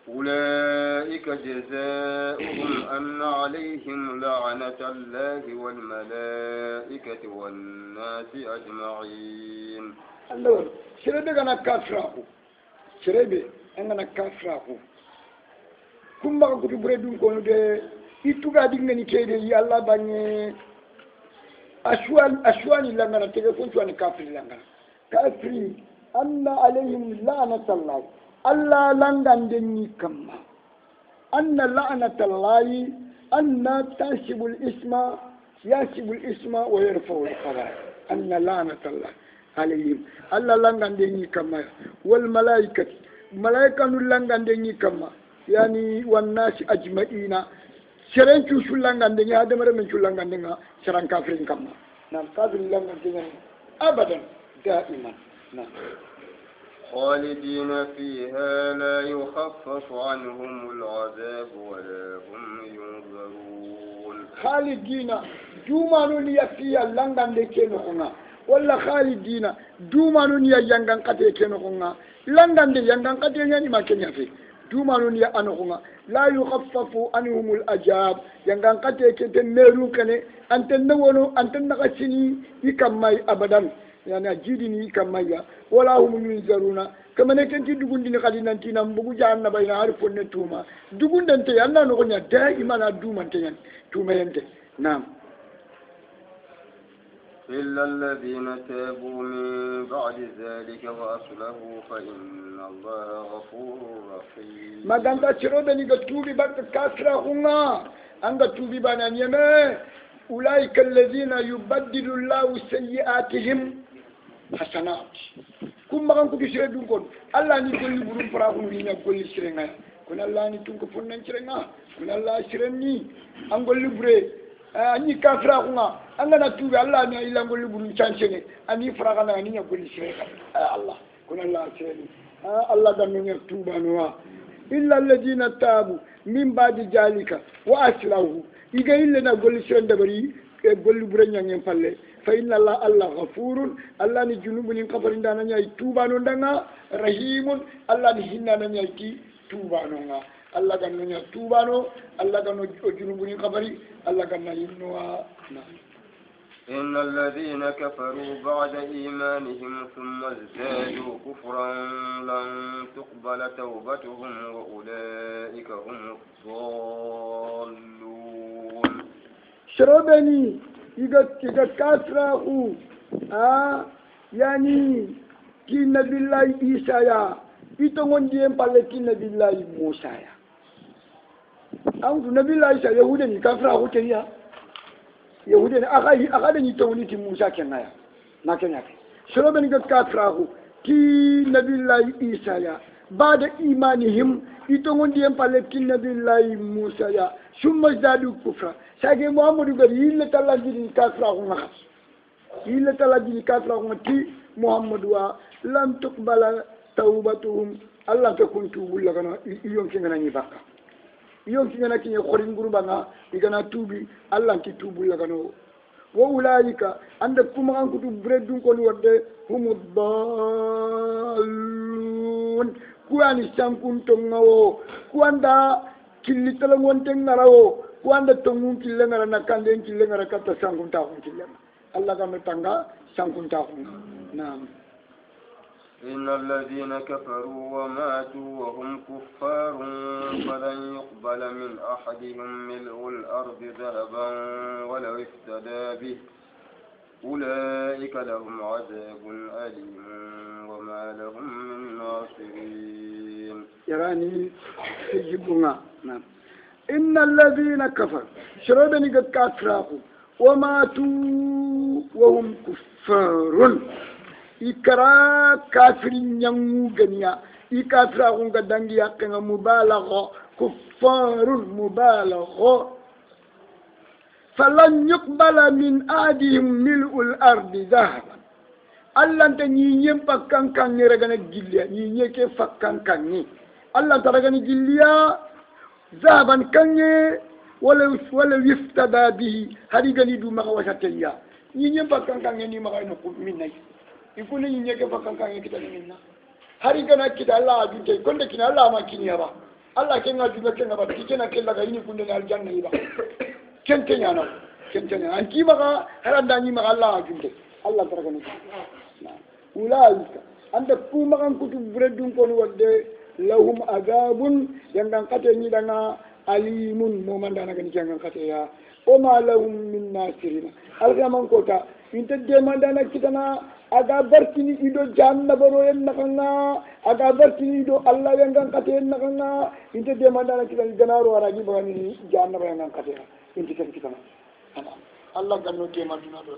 أولئك جزاؤهم أن عليهم لعنة الله والملائكة والناس أجمعين. الله شربي أنا كافرا شربي أنا كافرا kumba ko to bredum ko de ituga dingani kede yi Allah banye ashwani langa tege funtu an kafir langa kafiri anna alaihim la'natullah Allah langa ndenni kamma anna la'natullah anna tashibul isma yashibul isma wa yarfa'u al-khabar anna la'natallah alayhim alla langande ni kama wal malaikati malaikanu langande ni kama yani wan nasi ajma'ina seren cu langande ni adamare men cu langande nga seran kafirin kama nam kafirin langande ni abadan daiman na خالدين فيها لا يخفف عنهم العذاب ولا هم ينظرون خالدين دومانو فيها لانغان دي كينونا ولا خالدين دومانو يانغان قاتي كينونا لانغان دي يانغان قاتي ني ما كينيا في دومانو انونا لا يخفف عنهم العذاب يانغان قاتي كيتنيرو كني انتن نونو انتن نغسيني يكماي ابدا يعني جيدني كمايا ولا هم ينذرون كما نكنتي دغوندي خالي نانتي نام بوغو جان باينا عارفون نتوما دغوندنت يانا نغنيا دائما دوما تيان توما ينت نعم إلا الذين تابوا من بعد ذلك وأصلحوا فإن الله غفور رحيم ما دانتا تشرودني غتوبي باك كاسرا هما انغا توبي بانا نيمه أولئك الذين يبدل الله سيئاتهم حسنات كم مغان كو بيشري دون كون الله ني كولي بروم فراغو ني نيا كولي شرينغا كون الله ني تونكو فونن شرينغا كون الله شريني انغولي بري اني كافراغونا انغا توبي الله ني الا غولي بروم تشانشيني اني فراغانا ني نيا كولي شرينغا الله كون الله شريني الله دانو ني توبا نوا إلا الذين تابوا من بعد ذلك وأصلحوا إذا إلا نقول شون دبري قول برينيا ينفعله فإن الله الله غفور الله نجنوب نكفر دانا نيا توبا نوندانا رحيم الله نهينا نيا توبا نونا الله كان نيا توبا نو الله كان نجنوب نكفر الله كان نينوا إن الذين كفروا بعد إيمانهم ثم ازدادوا كفرا لن تقبل توبتهم وأولئك هم الضالون شربني إذا كثره يعني كي نبي الله عيسى يا إتمون ديم بالكي نبي الله موسى يا أنت نبي الله عيسى يهودني كثره كيا يهودي أخذني توني موسى كنايا ما كناك شلون بنيجي كافره كي نبي الله عيسى يا بعد إيمانهم يتونون ديم بالك كي نبي الله موسى يا ثم ازدادوا كفرا ساجي محمد قال يلا تلا جيني كافره ما يلا تلا جيني كافره ما كي محمد لم تقبل توبتهم الله تكون توبوا لكنا يوم كنا نيبكا يوم كنا كي يخرين غربنا يكنا توبي الله كي توبوا لكنا وأولئك عندك كم عن كتب بردون كل ورد هم الضالون كوان سانكون تنغو كوان دا كلي تلمون تنغراو كوان دا تنغون كلنا نكاندين كلنا كتا سانكون تاخون كلنا الله كم تنغا سانكون تاخون نعم إن الذين كفروا وماتوا وهم كفار فلن يقبل من أحدهم ملء الأرض ذهبا ولو افتدى به أولئك لهم عذاب أليم وما لهم من ناصرين يراني تجيبنا نعم إن الذين كفروا شربني قد كافروا وماتوا وهم كفار ikara kafirin yangu ganiya ikafira kun ga dangi yakan mubalagha kuffarun mubalagha falan yuqbala min adihim mil'ul ardi dhahaban Allah ta nyinyen pakkan kan ne ragana gilliya nyinye ke fakkan kan ni Allah ta ragana gilliya dhahaban kanye wala yiftada bihi hari gani du maka wasatayya nyinyen pakkan kan ni maka no minay ikuni nyeke fakankan kita minna hari kana kita Allah ajunte konde kina Allah ma kiniya ba Allah kenga juga kenga ba kina kella ga ini kunde aljanna iba kentenya na kentenya anti maka haranda ni maka Allah ajunte Allah taragani na ulaika anda kuma kan kutu bredun kon wadde lahum agabun yang dan kate ni dana alimun mo mandana kan jangan kate ya o ma lahum min nasirina algaman kota inte demandana kitana aga barkini ido janna baro en nakanga aga barkini ido Allah yang kan kate en nakanga inte demandana kitana ganaro araji bani janna baro yang kan kate inte kan kitana Allah ganno demanduna do